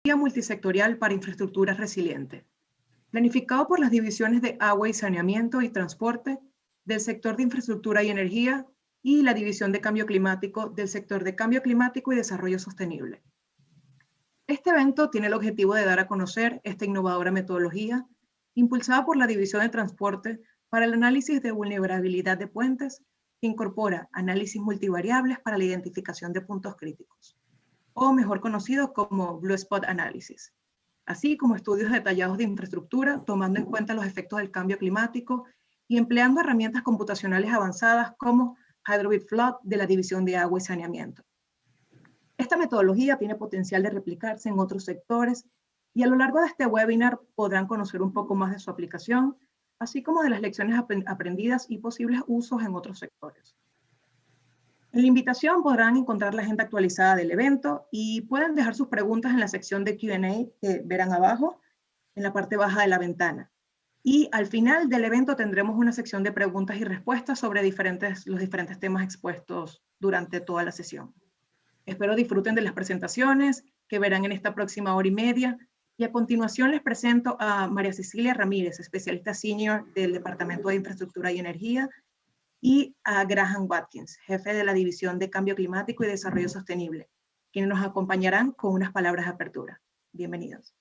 Multisectorial para infraestructura resiliente, planificado por las divisiones de agua y saneamiento y transporte del sector de infraestructura y energía y la división de cambio climático del sector de cambio climático y desarrollo sostenible. Este evento tiene el objetivo de dar a conocer esta innovadora metodología impulsada por la división de transporte para el análisis de vulnerabilidad de puentes que incorpora análisis multivariables para la identificación de puntos críticos, o mejor conocido como Blue Spot Analysis, así como estudios detallados de infraestructura, tomando en cuenta los efectos del cambio climático y empleando herramientas computacionales avanzadas como Hydrovid Flood de la División de Agua y Saneamiento. Esta metodología tiene potencial de replicarse en otros sectores y a lo largo de este webinar podrán conocer un poco más de su aplicación, así como de las lecciones aprendidas y posibles usos en otros sectores. En la invitación podrán encontrar la agenda actualizada del evento y pueden dejar sus preguntas en la sección de Q&A que verán abajo, en la parte baja de la ventana. Y al final del evento tendremos una sección de preguntas y respuestas sobre los diferentes temas expuestos durante toda la sesión. Espero disfruten de las presentaciones que verán en esta próxima hora y media. Y a continuación les presento a María Cecilia Ramírez, especialista senior del Departamento de Infraestructura y Energía, y a Graham Watkins, jefe de la División de Cambio Climático y Desarrollo Sostenible, quienes nos acompañarán con unas palabras de apertura. Bienvenidos.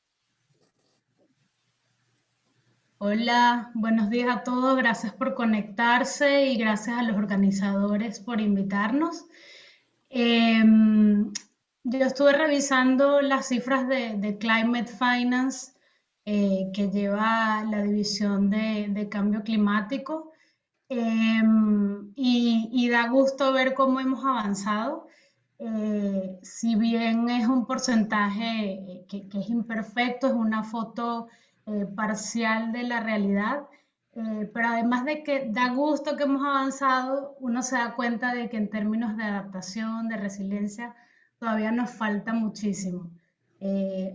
Hola, buenos días a todos. Gracias por conectarse y gracias a los organizadores por invitarnos. Yo estuve revisando las cifras de Climate Finance que lleva la División de Cambio Climático. Y da gusto ver cómo hemos avanzado. Si bien es un porcentaje que es imperfecto, es una foto parcial de la realidad, pero además de que da gusto que hemos avanzado, uno se da cuenta de que en términos de adaptación, de resiliencia, todavía nos falta muchísimo.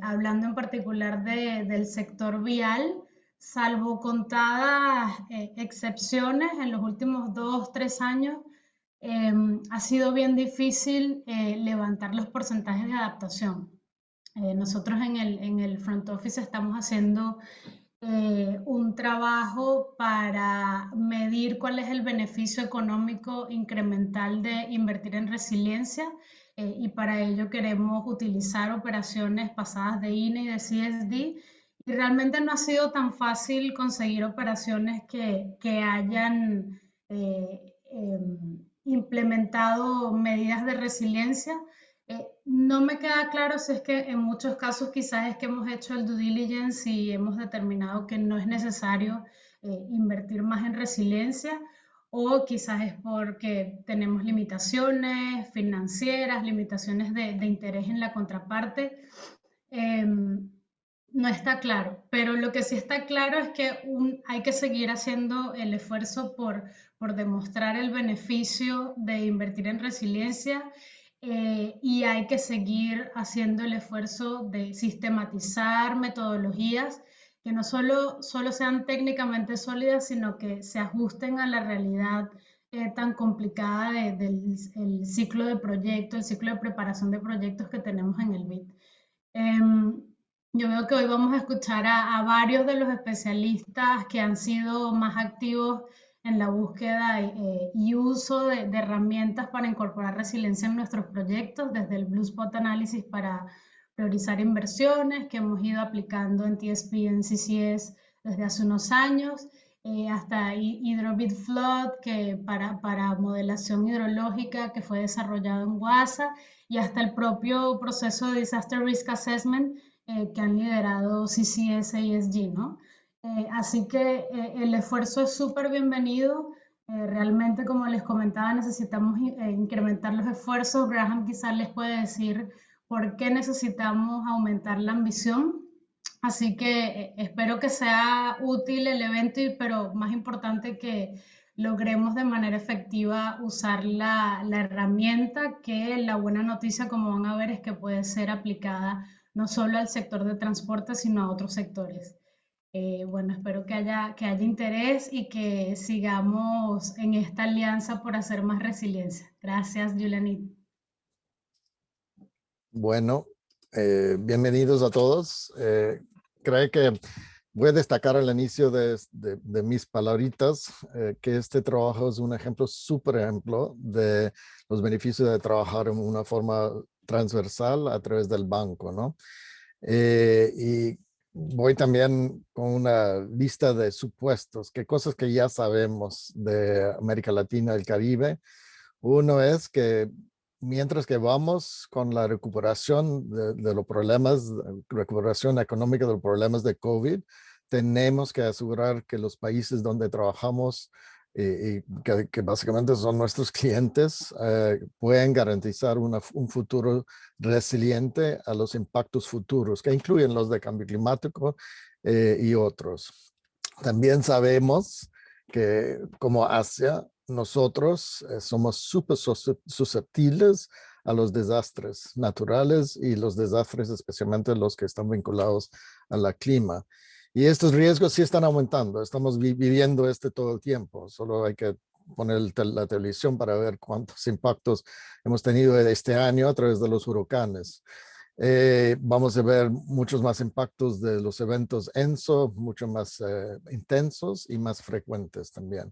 Hablando en particular del sector vial, salvo contadas excepciones en los últimos 2 o 3 años, ha sido bien difícil levantar los porcentajes de adaptación. Nosotros en el front office estamos haciendo un trabajo para medir cuál es el beneficio económico incremental de invertir en resiliencia y para ello queremos utilizar operaciones pasadas de INE y de CSD. Y realmente no ha sido tan fácil conseguir operaciones que hayan implementado medidas de resiliencia. No me queda claro si es que en muchos casos quizás es que hemos hecho el due diligence y hemos determinado que no es necesario invertir más en resiliencia, o quizás es porque tenemos limitaciones financieras, limitaciones de interés en la contraparte. No está claro, pero lo que sí está claro es que hay que seguir haciendo el esfuerzo por demostrar el beneficio de invertir en resiliencia y hay que seguir haciendo el esfuerzo de sistematizar metodologías que no solo sean técnicamente sólidas, sino que se ajusten a la realidad tan complicada del ciclo de proyecto, el ciclo de preparación de proyectos que tenemos en el BID. Yo veo que hoy vamos a escuchar a varios de los especialistas que han sido más activos en la búsqueda y uso de herramientas para incorporar resiliencia en nuestros proyectos, desde el Blue Spot Analysis para priorizar inversiones que hemos ido aplicando en TSP y en CCS desde hace unos años, hasta Hydrovid Flood que para modelación hidrológica que fue desarrollado en WASA, y hasta el propio proceso de Disaster Risk Assessment que han liderado CCS y ESG, ¿no? Así que el esfuerzo es súper bienvenido. Realmente, como les comentaba, necesitamos incrementar los esfuerzos. Graham quizás les puede decir por qué necesitamos aumentar la ambición. Así que espero que sea útil el evento, pero más importante que logremos de manera efectiva usar la herramienta, que la buena noticia, como van a ver, es que puede ser aplicada no solo al sector de transporte, sino a otros sectores. Bueno, espero que haya interés y que sigamos en esta alianza por hacer más resiliencia. Gracias, Yulanit. Bueno, Bienvenidos a todos. Creo que voy a destacar al inicio de mis palabritas que este trabajo es un ejemplo, súper ejemplo de los beneficios de trabajar en una forma transversal a través del banco, ¿no? Y voy también con una lista de supuestos, que cosas que ya sabemos de América Latina y el Caribe. Uno es que mientras que vamos con la recuperación de los problemas, recuperación económica de los problemas de COVID, tenemos que asegurar que los países donde trabajamos y que básicamente son nuestros clientes, pueden garantizar un futuro resiliente a los impactos futuros, que incluyen los de cambio climático y otros. También sabemos que como Asia, nosotros somos súper susceptibles a los desastres naturales y los desastres, especialmente los que están vinculados a la clima. Y estos riesgos sí están aumentando. Estamos viviendo todo el tiempo. Solo hay que poner la televisión para ver cuántos impactos hemos tenido este año a través de los huracanes. Vamos a ver muchos más impactos de los eventos ENSO, mucho más intensos y más frecuentes también.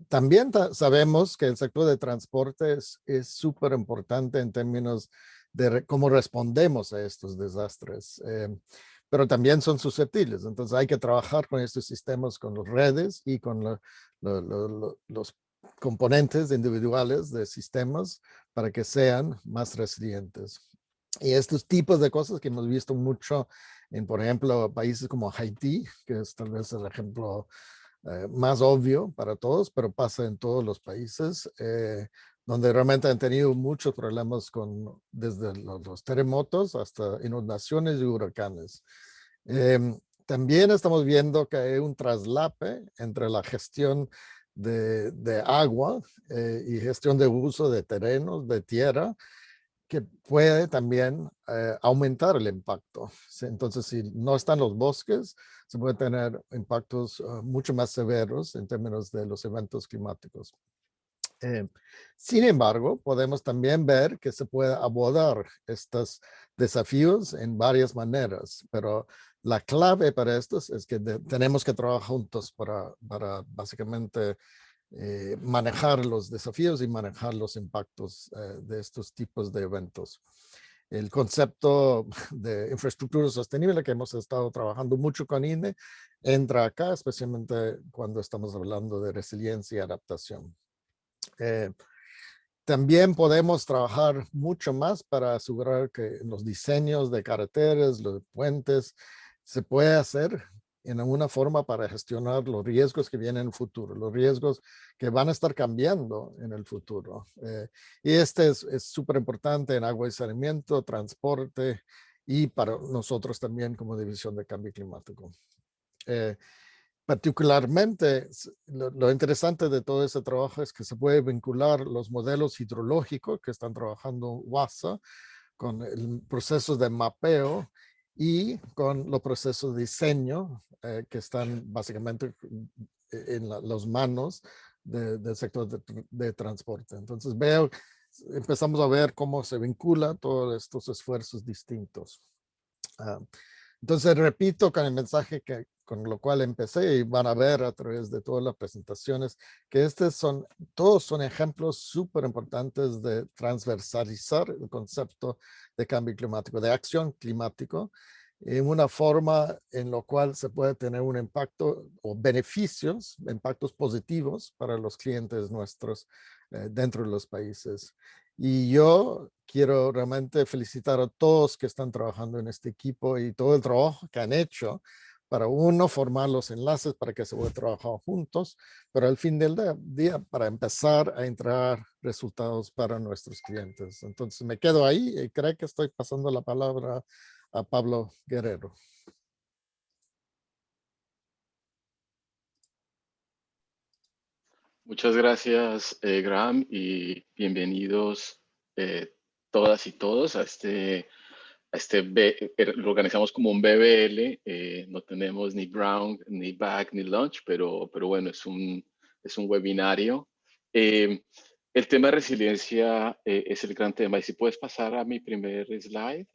También sabemos que el sector de transporte es súper importante en términos de cómo respondemos a estos desastres, pero también son susceptibles. Entonces hay que trabajar con estos sistemas, con las redes y con los componentes individuales de sistemas para que sean más resilientes. Y estos tipos de cosas que hemos visto mucho en, por ejemplo, países como Haití, que es tal vez el ejemplo más obvio para todos, pero pasa en todos los países, donde realmente han tenido muchos problemas desde los terremotos hasta inundaciones y huracanes. También estamos viendo que hay un traslape entre la gestión de agua y gestión de uso de terrenos, de tierra, que puede también aumentar el impacto. Entonces, si no están los bosques, se puede tener impactos mucho más severos en términos de los eventos climáticos. Sin embargo, podemos también ver que se puede abordar estos desafíos en varias maneras, pero la clave para estos es que tenemos que trabajar juntos para básicamente manejar los desafíos y manejar los impactos de estos tipos de eventos. El concepto de infraestructura sostenible que hemos estado trabajando mucho con INE entra acá, especialmente cuando estamos hablando de resiliencia y adaptación. También podemos trabajar mucho más para asegurar que los diseños de carreteras, los puentes, se puede hacer en alguna forma para gestionar los riesgos que vienen en el futuro, los riesgos que van a estar cambiando en el futuro. Y este es súper importante en agua y saneamiento, transporte y para nosotros también como División de Cambio Climático. Particularmente, lo interesante de todo ese trabajo es que se puede vincular los modelos hidrológicos que están trabajando WASA con el proceso de mapeo y con los procesos de diseño que están básicamente en las manos del sector de transporte. Entonces empezamos a ver cómo se vincula todos estos esfuerzos distintos. Entonces repito con el mensaje con lo cual empecé y van a ver a través de todas las presentaciones que todos son ejemplos súper importantes de transversalizar el concepto de cambio climático, de acción climático, en una forma en la cual se puede tener un impacto o beneficios, impactos positivos para los clientes nuestros dentro de los países. Y yo quiero realmente felicitar a todos que están trabajando en este equipo y todo el trabajo que han hecho para formar los enlaces para que se pueda trabajar juntos, pero al fin del día para empezar a entrar resultados para nuestros clientes. Entonces me quedo ahí y creo que estoy pasando la palabra a Pablo Guerrero. Muchas gracias, Graham, y bienvenidos todas y todos a lo organizamos como un BBL, no tenemos ni ground, ni back, ni lunch, pero bueno, es un webinario. El tema de resiliencia es el gran tema. Y si puedes pasar a mi primer slide,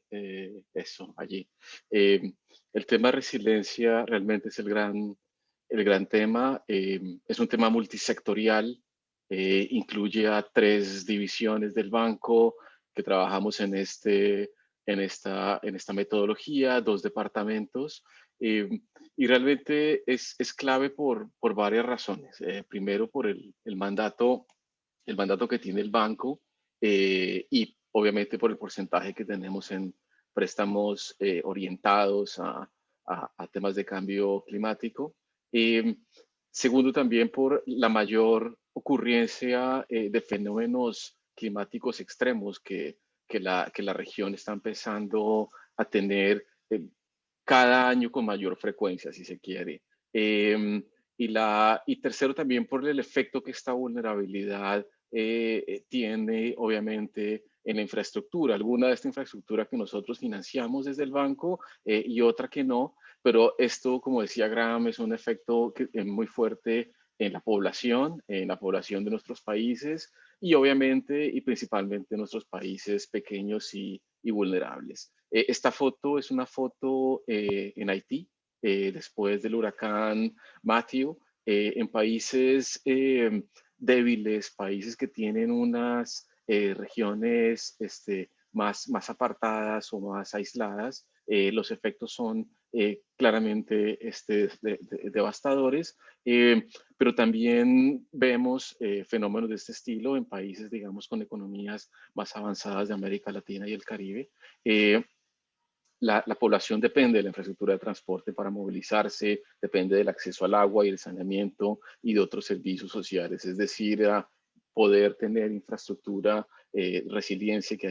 eso, allí. El tema de resiliencia realmente es el gran tema. Es un tema multisectorial. Incluye a 3 divisiones del banco que trabajamos en esta metodología, 2 departamentos. Y realmente es clave por varias razones. Primero, por el mandato que tiene el banco y obviamente por el porcentaje que tenemos en préstamos orientados a temas de cambio climático. Segundo, también por la mayor ocurrencia de fenómenos climáticos extremos que la región está empezando a tener cada año con mayor frecuencia, si se quiere. Y tercero, también por el efecto que esta vulnerabilidad tiene, obviamente, en la infraestructura. Alguna de esta infraestructura que nosotros financiamos desde el banco y otra que no, pero esto, como decía Graham, es un efecto muy fuerte en la población de nuestros países y obviamente y principalmente en nuestros países pequeños y vulnerables. Esta foto es una foto en Haití, después del huracán Matthew, en países débiles, países que tienen unas regiones más apartadas o más aisladas. Los efectos son claramente devastadores, pero también vemos fenómenos de este estilo en países, digamos, con economías más avanzadas de América Latina y el Caribe. La población depende de la infraestructura de transporte para movilizarse, depende del acceso al agua y el saneamiento y de otros servicios sociales, es decir, a poder tener infraestructura resiliente, que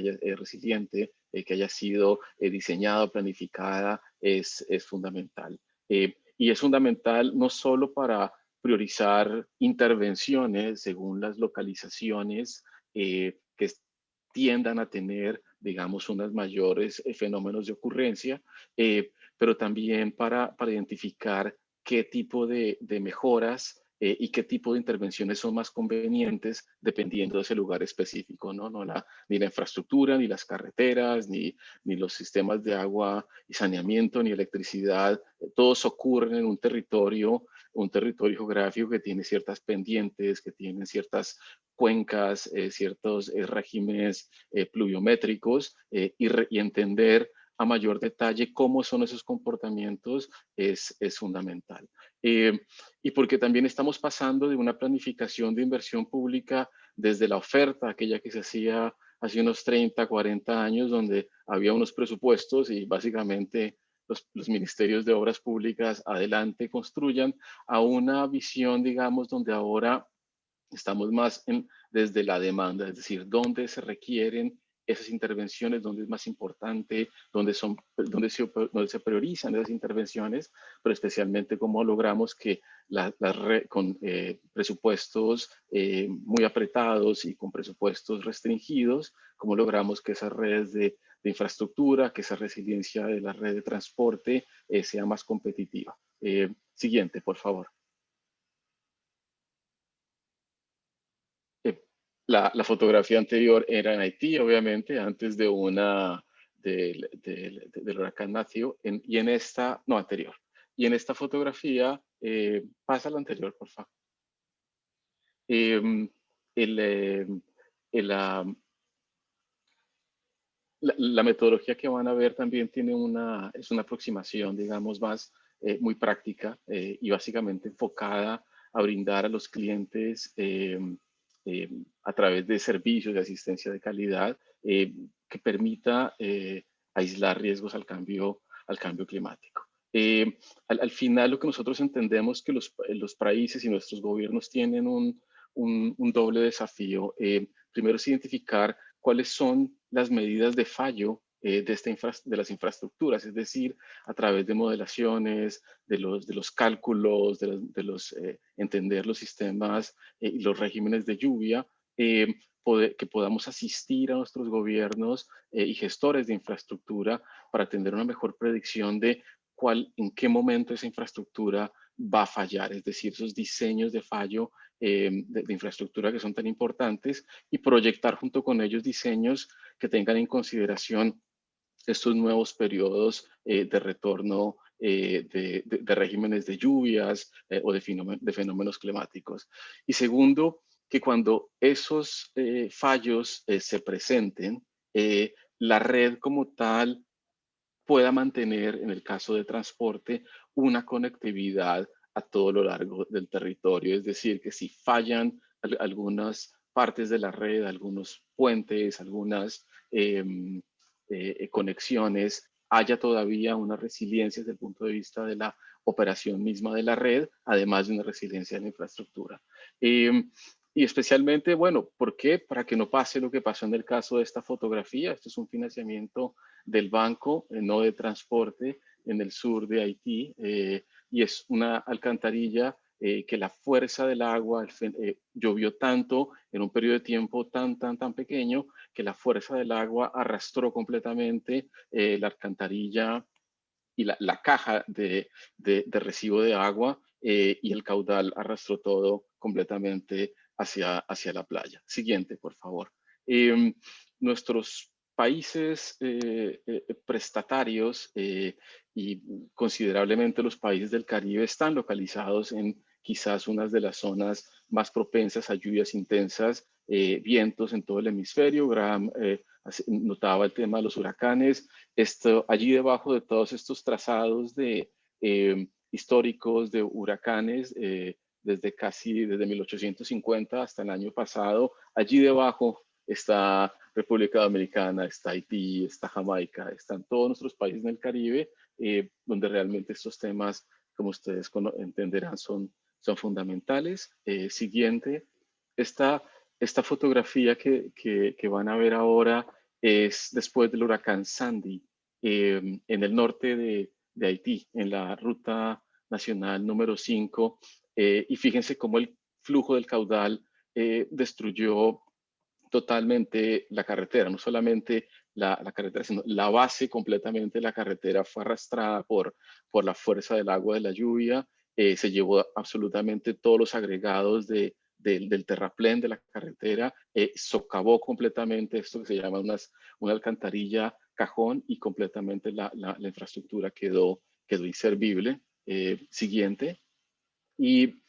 haya sido diseñada, planificada, es fundamental. Y es fundamental no solo para priorizar intervenciones según las localizaciones que tiendan a tener, digamos, unos mayores fenómenos de ocurrencia, pero también para identificar qué tipo de mejoras y qué tipo de intervenciones son más convenientes dependiendo de ese lugar específico, ¿no? Ni la infraestructura, ni las carreteras, ni los sistemas de agua y saneamiento, ni electricidad, todos ocurren en un territorio geográfico que tiene ciertas pendientes, que tienen ciertas cuencas, ciertos regímenes pluviométricos y entender a mayor detalle cómo son esos comportamientos es fundamental. Y porque también estamos pasando de una planificación de inversión pública desde la oferta, aquella que se hacía hace unos 30, 40 años, donde había unos presupuestos y básicamente los ministerios de obras públicas adelante construyan, a una visión, digamos, donde ahora estamos más desde la demanda, es decir, dónde se requieren esas intervenciones, dónde es más importante, dónde se priorizan esas intervenciones, pero especialmente cómo logramos que con presupuestos muy apretados y con presupuestos restringidos, cómo logramos que esas redes de infraestructura, que esa resiliencia de la red de transporte sea más competitiva. Siguiente, por favor. La fotografía anterior era en Haití, obviamente, antes del huracán Matthew, y en esta, no, anterior. Y en esta fotografía, pasa la anterior, por favor. Eh, el, eh, el, la metodología que van a ver también es una aproximación, digamos, más muy práctica y básicamente enfocada a brindar a los clientes a través de servicios de asistencia de calidad que permita aislar riesgos al cambio climático. Al final, lo que nosotros entendemos que los países y nuestros gobiernos tienen un doble desafío. Primero es identificar cuáles son las medidas de fallo de las infraestructuras, es decir, a través de modelaciones, de los cálculos, entender los sistemas y los regímenes de lluvia, que podamos asistir a nuestros gobiernos y gestores de infraestructura para tener una mejor predicción de en qué momento esa infraestructura va a fallar, es decir, esos diseños de fallo de infraestructura que son tan importantes y proyectar junto con ellos diseños que tengan en consideración estos nuevos periodos de retorno de regímenes de lluvias o de fenómenos climáticos. Y segundo, que cuando esos fallos se presenten, la red como tal pueda mantener, en el caso de transporte, una conectividad a todo lo largo del territorio. Es decir, que si fallan algunas partes de la red, algunos puentes, algunas conexiones, haya todavía una resiliencia desde el punto de vista de la operación misma de la red, además de una resiliencia en la infraestructura. Y especialmente, bueno, ¿por qué? Para que no pase lo que pasó en el caso de esta fotografía. Esto es un financiamiento del banco, no de transporte, en el sur de Haití, y es una alcantarilla que la fuerza del agua llovió tanto en un periodo de tiempo tan pequeño que la fuerza del agua arrastró completamente la alcantarilla y la caja de recibo de agua y el caudal arrastró todo completamente hacia la playa. Siguiente, por favor. Nuestros países prestatarios y considerablemente los países del Caribe están localizados en quizás unas de las zonas más propensas a lluvias intensas, vientos en todo el hemisferio. Graham notaba el tema de los huracanes. Allí debajo de todos estos trazados históricos de huracanes, desde 1850 hasta el año pasado, allí debajo está República Dominicana, está Haití, está Jamaica, están todos nuestros países en el Caribe, donde realmente estos temas, como ustedes entenderán, son fundamentales. Siguiente, esta fotografía que van a ver ahora es después del huracán Sandy en el norte de Haití, en la ruta nacional número 5. Y fíjense cómo el flujo del caudal destruyó totalmente la carretera, no solamente la carretera, sino la base completamente de la carretera fue arrastrada por la fuerza del agua de la lluvia, se llevó absolutamente todos los agregados del terraplén de la carretera, socavó completamente esto que se llama una alcantarilla cajón y completamente la infraestructura quedó inservible. Siguiente. Y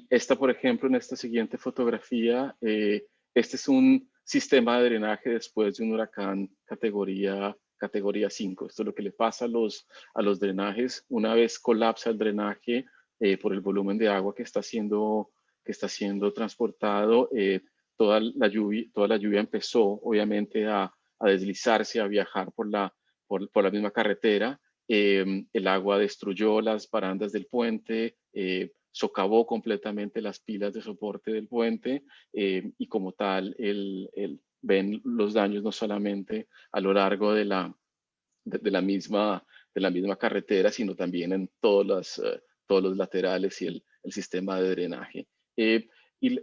esta, por ejemplo, en esta siguiente fotografía, este es un sistema de drenaje después de un huracán categoría 5. Esto es lo que le pasa a los drenajes. Una vez colapsa el drenaje por el volumen de agua que está siendo transportado, toda la lluvia empezó obviamente a deslizarse, a viajar por la misma carretera. El agua destruyó las barandas del puente, socavó completamente las pilas de soporte del puente y como tal ven los daños no solamente a lo largo de la misma carretera, sino también en todos los laterales y el sistema de drenaje. Y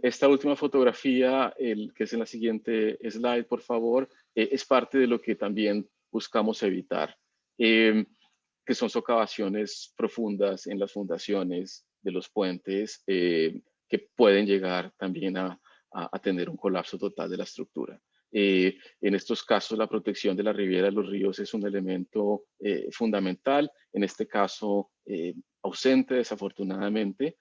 esta última fotografía, que es en la siguiente slide, por favor, es parte de lo que también buscamos evitar, que son socavaciones profundas en las fundaciones de los puentes que pueden llegar también a tener un colapso total de la estructura. En estos casos, la protección de la ribera de los ríos es un elemento fundamental, en este caso ausente desafortunadamente,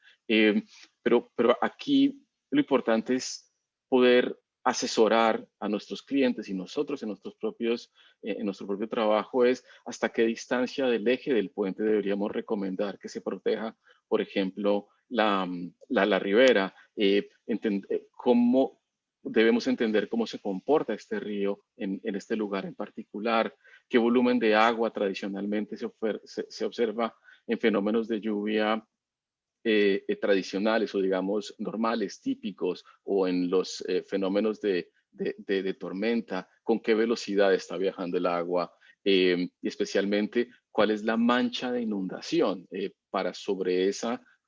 pero aquí lo importante es poder asesorar a nuestros clientes y nosotros en nuestro propio trabajo es hasta qué distancia del eje del puente deberíamos recomendar que se proteja, por ejemplo, la ribera, cómo debemos entender cómo se comporta este río en este lugar en particular, qué volumen de agua tradicionalmente se observa en fenómenos de lluvia tradicionales o digamos normales, típicos, o en los fenómenos de tormenta, con qué velocidad está viajando el agua y especialmente cuál es la mancha de inundación para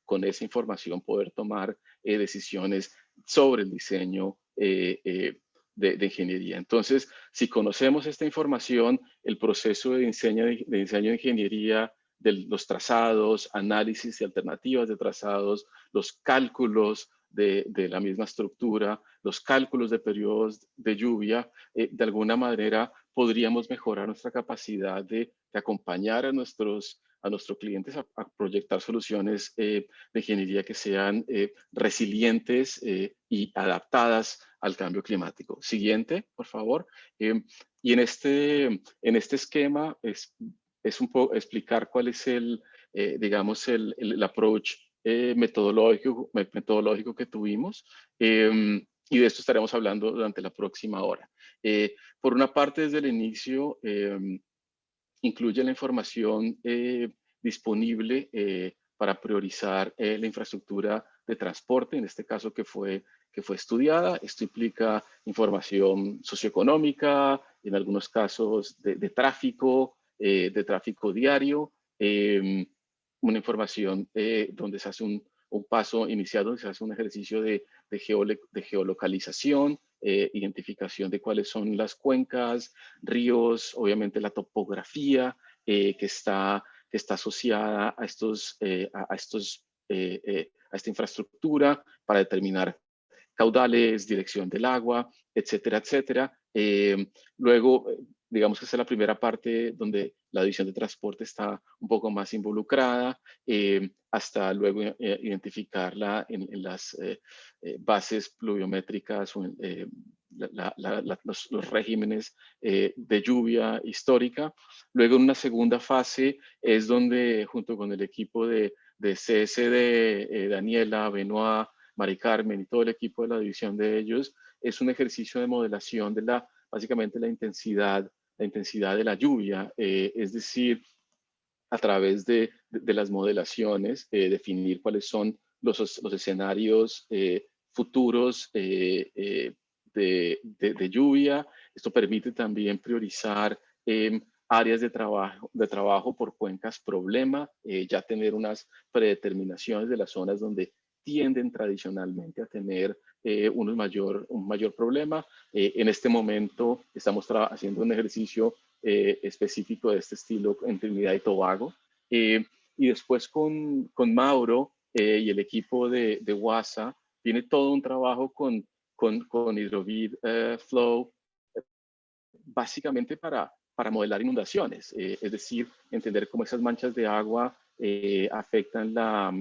con esa información poder tomar decisiones sobre el diseño de ingeniería. Entonces, si conocemos esta información, el proceso de diseño de ingeniería de los trazados, análisis de alternativas de trazados, los cálculos de la misma estructura, los cálculos de periodos de lluvia, de alguna manera podríamos mejorar nuestra capacidad de acompañar a nuestros clientes a proyectar soluciones de ingeniería que sean resilientes y adaptadas al cambio climático. Siguiente, por favor. Y en este esquema es un poco explicar cuál es digamos, el approach metodológico que tuvimos. Y de esto estaremos hablando durante la próxima hora. Por una parte, desde el inicio, incluye la información disponible para priorizar la infraestructura de transporte, en este caso que fue estudiada. Esto implica información socioeconómica, en algunos casos de tráfico diario, una información donde se hace un paso inicial, donde se hace un ejercicio de geolocalización, identificación de cuáles son las cuencas, ríos, obviamente la topografía que está asociada a esta infraestructura para determinar caudales, dirección del agua, etcétera, etcétera. Luego, digamos que esa es la primera parte donde la división de transporte está un poco más involucrada, hasta luego identificarla en las bases pluviométricas, los regímenes de lluvia histórica. Luego, en una segunda fase es donde, junto con el equipo de CSD, Daniela, Benoit, Mari Carmen y todo el equipo de la división de ellos, es un ejercicio de modelación de básicamente la intensidad de la lluvia, es decir, a través de las modelaciones, definir cuáles son los escenarios futuros de lluvia. Esto permite también priorizar áreas de trabajo por cuencas problema, ya tener unas predeterminaciones de las zonas donde tienden tradicionalmente a tener un mayor problema. En este momento estamos haciendo un ejercicio específico de este estilo en Trinidad y Tobago. Y después con Mauro y el equipo de WASA, viene todo un trabajo con Hydrovid Flow, básicamente para modelar inundaciones, es decir, entender cómo esas manchas de agua afectan la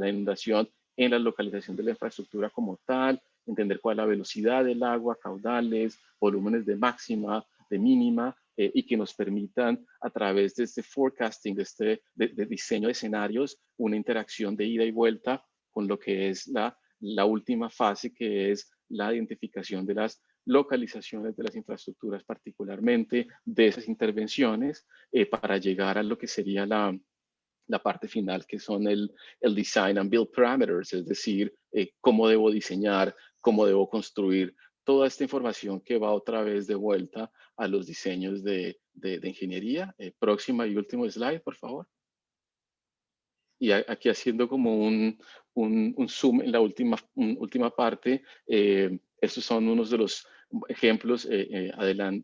inundación en la localización de la infraestructura como tal, entender cuál es la velocidad del agua, caudales, volúmenes de máxima, de mínima, y que nos permitan a través de este forecasting, de diseño de escenarios, una interacción de ida y vuelta con lo que es la última fase, que es la identificación de las localizaciones de las infraestructuras, particularmente de esas intervenciones, para llegar a lo que sería la parte final, que son el design and build parameters, es decir, cómo debo diseñar, cómo debo construir, toda esta información que va otra vez de vuelta a los diseños de ingeniería. Próxima y último slide, por favor. Y aquí haciendo como un zoom en la última parte, estos son unos de los ejemplos.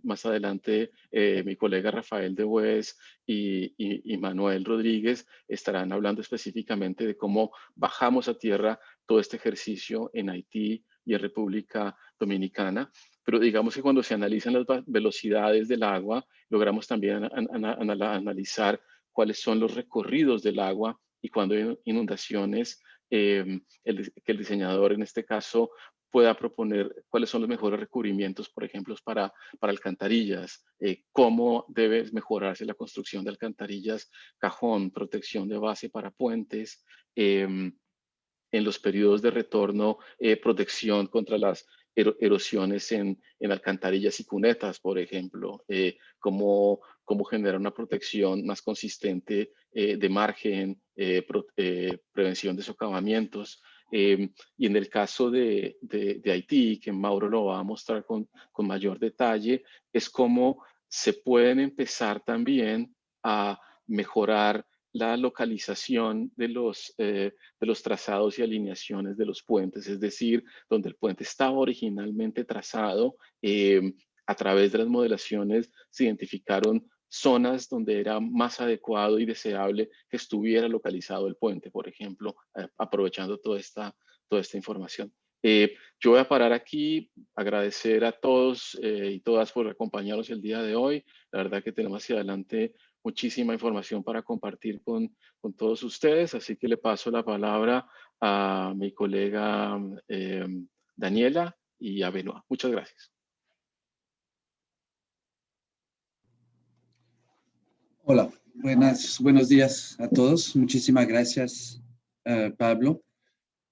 Más adelante, mi colega Rafael de Bues y Manuel Rodríguez estarán hablando específicamente de cómo bajamos a tierra todo este ejercicio en Haití y en República Dominicana. Pero digamos que cuando se analizan las velocidades del agua, logramos también analizar cuáles son los recorridos del agua, y cuando hay inundaciones, que el diseñador en este caso pueda proponer cuáles son los mejores recubrimientos, por ejemplo, para alcantarillas, cómo debe mejorarse la construcción de alcantarillas, cajón, protección de base para puentes, en los periodos de retorno, protección contra las erosiones en alcantarillas y cunetas, por ejemplo, cómo generar una protección más consistente de margen, prevención de socavamientos. Y en el caso de Haití, que Mauro lo va a mostrar con mayor detalle, es cómo se pueden empezar también a mejorar la localización de los trazados y alineaciones de los puentes, es decir, donde el puente estaba originalmente trazado, a través de las modelaciones se identificaron zonas donde era más adecuado y deseable que estuviera localizado el puente, por ejemplo, aprovechando toda esta información. Yo voy a parar aquí, agradecer a todos y todas por acompañarnos el día de hoy. La verdad que tenemos hacia adelante muchísima información para compartir con todos ustedes, así que le paso la palabra a mi colega Daniela y a Benoit. Muchas gracias. Hola, buenos días a todos. Muchísimas gracias, Pablo.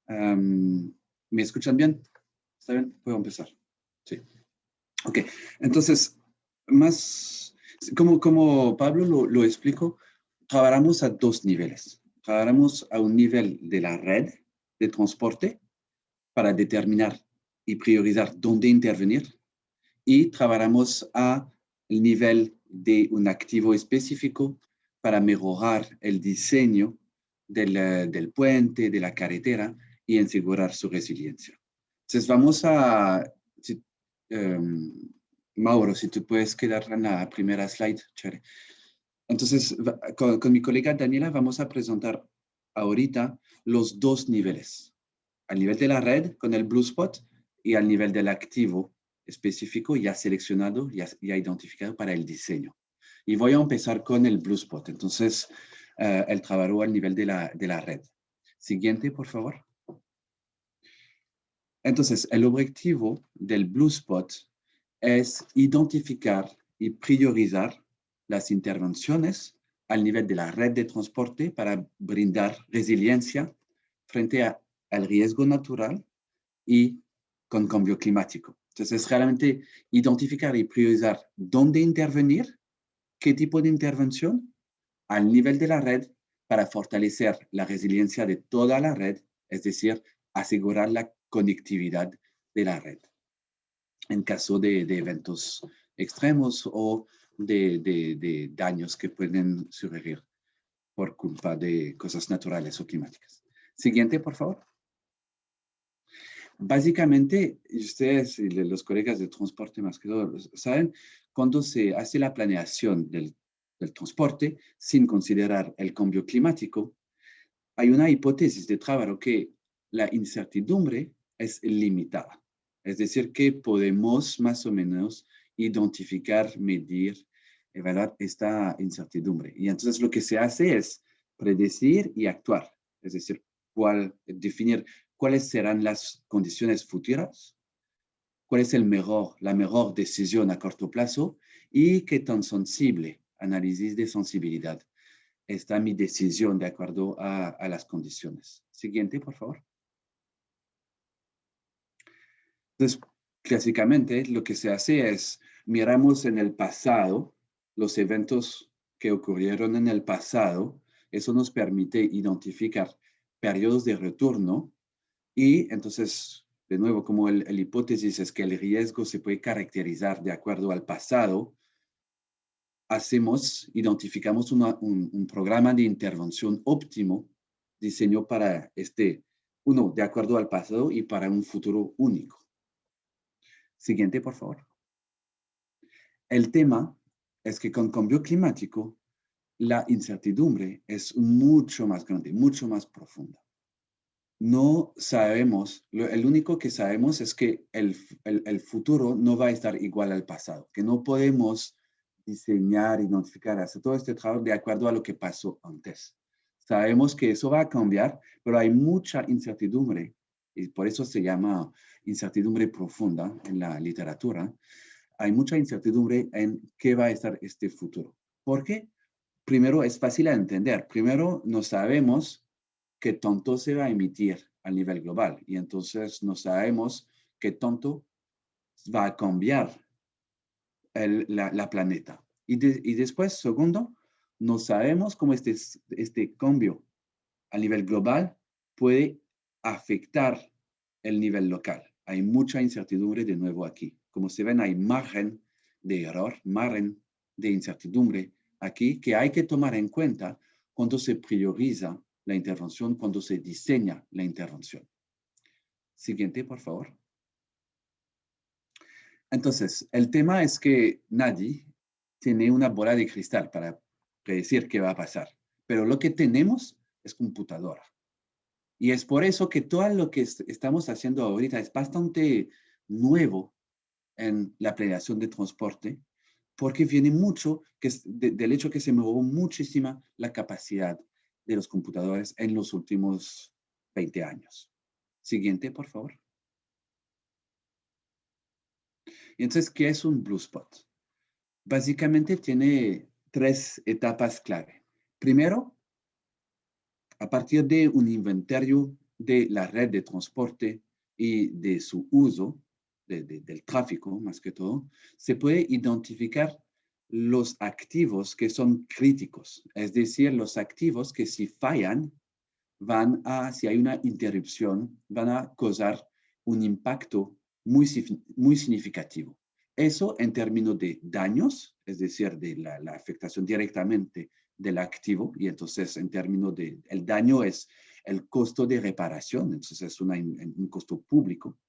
¿Me escuchan bien? ¿Está bien? Puedo empezar. Sí. Ok, entonces, como Pablo lo explicó, trabajamos a dos niveles. Trabajamos a un nivel de la red de transporte para determinar y priorizar dónde intervenir, y trabajamos a el nivel de un activo específico para mejorar el diseño del puente, de la carretera, y asegurar su resiliencia. Entonces vamos a, Mauro, si tú puedes quedar en la primera slide, chévere. Entonces, con mi colega Daniela vamos a presentar ahorita los dos niveles. Al nivel de la red con el Blue Spot y al nivel del activo específico ya seleccionado, ya identificado para el diseño. Y voy a empezar con el Blue Spot. Entonces, el trabajo al nivel de la red. Siguiente, por favor. Entonces, el objetivo del Blue Spot es identificar y priorizar las intervenciones al nivel de la red de transporte para brindar resiliencia frente al riesgo natural y con cambio climático. Entonces, es realmente identificar y priorizar dónde intervenir, qué tipo de intervención al nivel de la red para fortalecer la resiliencia de toda la red, es decir, asegurar la conectividad de la red en caso de eventos extremos o de daños que pueden surgir por culpa de cosas naturales o climáticas. Siguiente, por favor. Básicamente, ustedes y los colegas de transporte más que todo saben, cuando se hace la planeación del transporte sin considerar el cambio climático, hay una hipótesis de trabajo que la incertidumbre es limitada. Es decir, que podemos más o menos identificar, medir, evaluar esta incertidumbre. Y entonces lo que se hace es predecir y actuar. Es decir, definir cuáles serán las condiciones futuras, cuál es la mejor decisión a corto plazo y qué tan sensible, análisis de sensibilidad, está mi decisión de acuerdo a las condiciones. Siguiente, por favor. Entonces, clásicamente lo que se hace es, miramos en el pasado, los eventos que ocurrieron en el pasado, eso nos permite identificar periodos de retorno y entonces, de nuevo, como el hipótesis es que el riesgo se puede caracterizar de acuerdo al pasado, identificamos un programa de intervención óptimo diseñado para uno, de acuerdo al pasado y para un futuro único. Siguiente, por favor. El tema es que con cambio climático, la incertidumbre es mucho más grande, mucho más profunda. No sabemos, el único que sabemos es que el futuro no va a estar igual al pasado, que no podemos diseñar, identificar, hacer todo este trabajo de acuerdo a lo que pasó antes. Sabemos que eso va a cambiar, pero hay mucha incertidumbre y por eso se llama incertidumbre profunda en la literatura. Hay mucha incertidumbre en qué va a estar este futuro. ¿Por qué? Primero, es fácil de entender. Primero, no sabemos qué tanto se va a emitir a nivel global y entonces no sabemos qué tanto va a cambiar la planeta. Y después, segundo, no sabemos cómo este cambio a nivel global puede afectar el nivel local. Hay mucha incertidumbre de nuevo aquí. Como se ven, hay margen de error, margen de incertidumbre aquí que hay que tomar en cuenta cuando se prioriza la intervención, cuando se diseña la intervención. Siguiente, por favor. Entonces, el tema es que nadie tiene una bola de cristal para predecir qué va a pasar. Pero lo que tenemos es computadora. Y es por eso que todo lo que estamos haciendo ahorita es bastante nuevo en la planeación de transporte, porque viene mucho del hecho que se mejoró muchísima la capacidad de los computadores en los últimos 20 años. Siguiente, por favor. Y entonces, ¿qué es un Blue Spot? Básicamente tiene 3 etapas clave. Primero, a partir de un inventario de la red de transporte y de su uso, del tráfico más que todo, se puede identificar los activos que son críticos, es decir, los activos que si fallan, si hay una interrupción, van a causar un impacto muy significativo. Eso en términos de daños, es decir, de la afectación directamente del activo, y entonces en términos de, el daño es el costo de reparación, entonces es un costo público,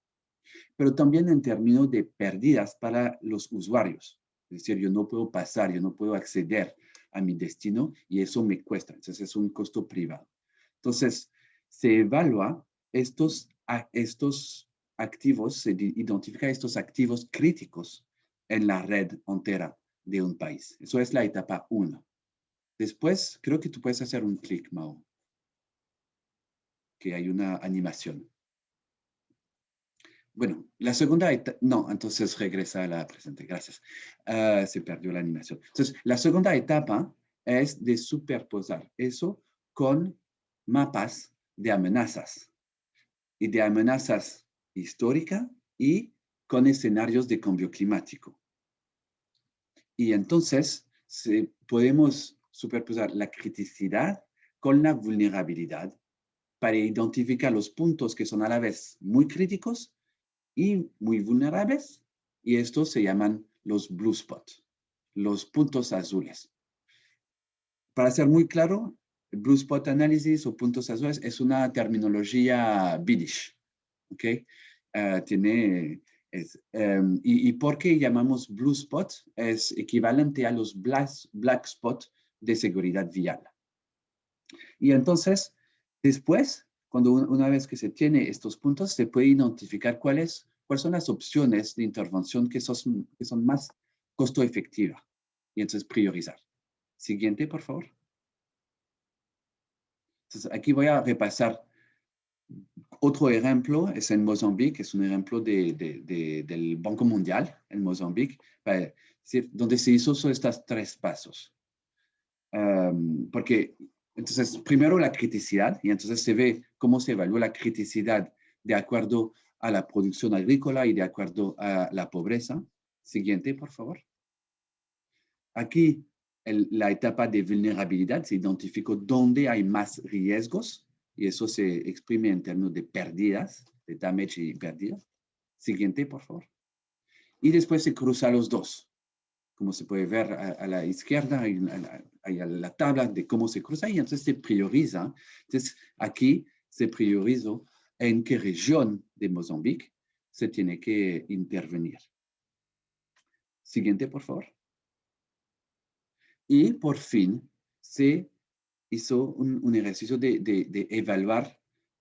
pero también en términos de pérdidas para los usuarios. Es decir, yo no puedo pasar, yo no puedo acceder a mi destino y eso me cuesta, entonces es un costo privado. Entonces, se evalúa estos activos, se identifica estos activos críticos en la red entera de un país. Eso es la etapa 1. Después, creo que tú puedes hacer un clic, Mao, que hay una animación. Bueno, la segunda etapa, no, entonces regresa a la presente, gracias. Se perdió la animación. Entonces, la segunda etapa es de superposar eso con mapas de amenazas y de amenazas históricas y con escenarios de cambio climático. Y entonces podemos superposar la criticidad con la vulnerabilidad para identificar los puntos que son a la vez muy críticos y muy vulnerables, y estos se llaman los blue spots, los puntos azules. Para ser muy claro, blue spot análisis o puntos azules es una terminología British, ¿ok? ¿Y por qué llamamos blue spot? Es equivalente a los black spot de seguridad vial. Y entonces, después, una vez que se tiene estos puntos, se puede identificar cuáles son las opciones de intervención que son más costo efectivas. Y entonces priorizar. Siguiente, por favor. Entonces, aquí voy a repasar. Otro ejemplo es en Mozambique, es un ejemplo del Banco Mundial en Mozambique, donde se hizo estos 3 pasos. Porque entonces, primero la criticidad, y entonces se ve cómo se evalúa la criticidad de acuerdo a la producción agrícola y de acuerdo a la pobreza. Siguiente, por favor. Aquí, la etapa de vulnerabilidad, se identificó dónde hay más riesgos, y eso se exprime en términos de pérdidas, de damage y pérdidas. Siguiente, por favor. Y después se cruzan los dos. Como se puede ver a la izquierda, hay la tabla de cómo se cruza y entonces se prioriza. Entonces, aquí se priorizó en qué región de Mozambique se tiene que intervenir. Siguiente, por favor. Y por fin se hizo un ejercicio de evaluar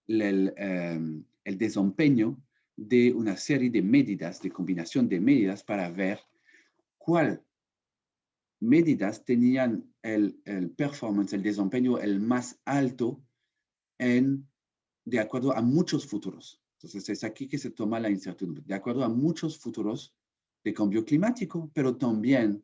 el desempeño de una serie de medidas, de combinación de medidas para ver cuál medidas tenían el performance, el desempeño el más alto de acuerdo a muchos futuros. Entonces es aquí que se toma la incertidumbre, de acuerdo a muchos futuros de cambio climático, pero también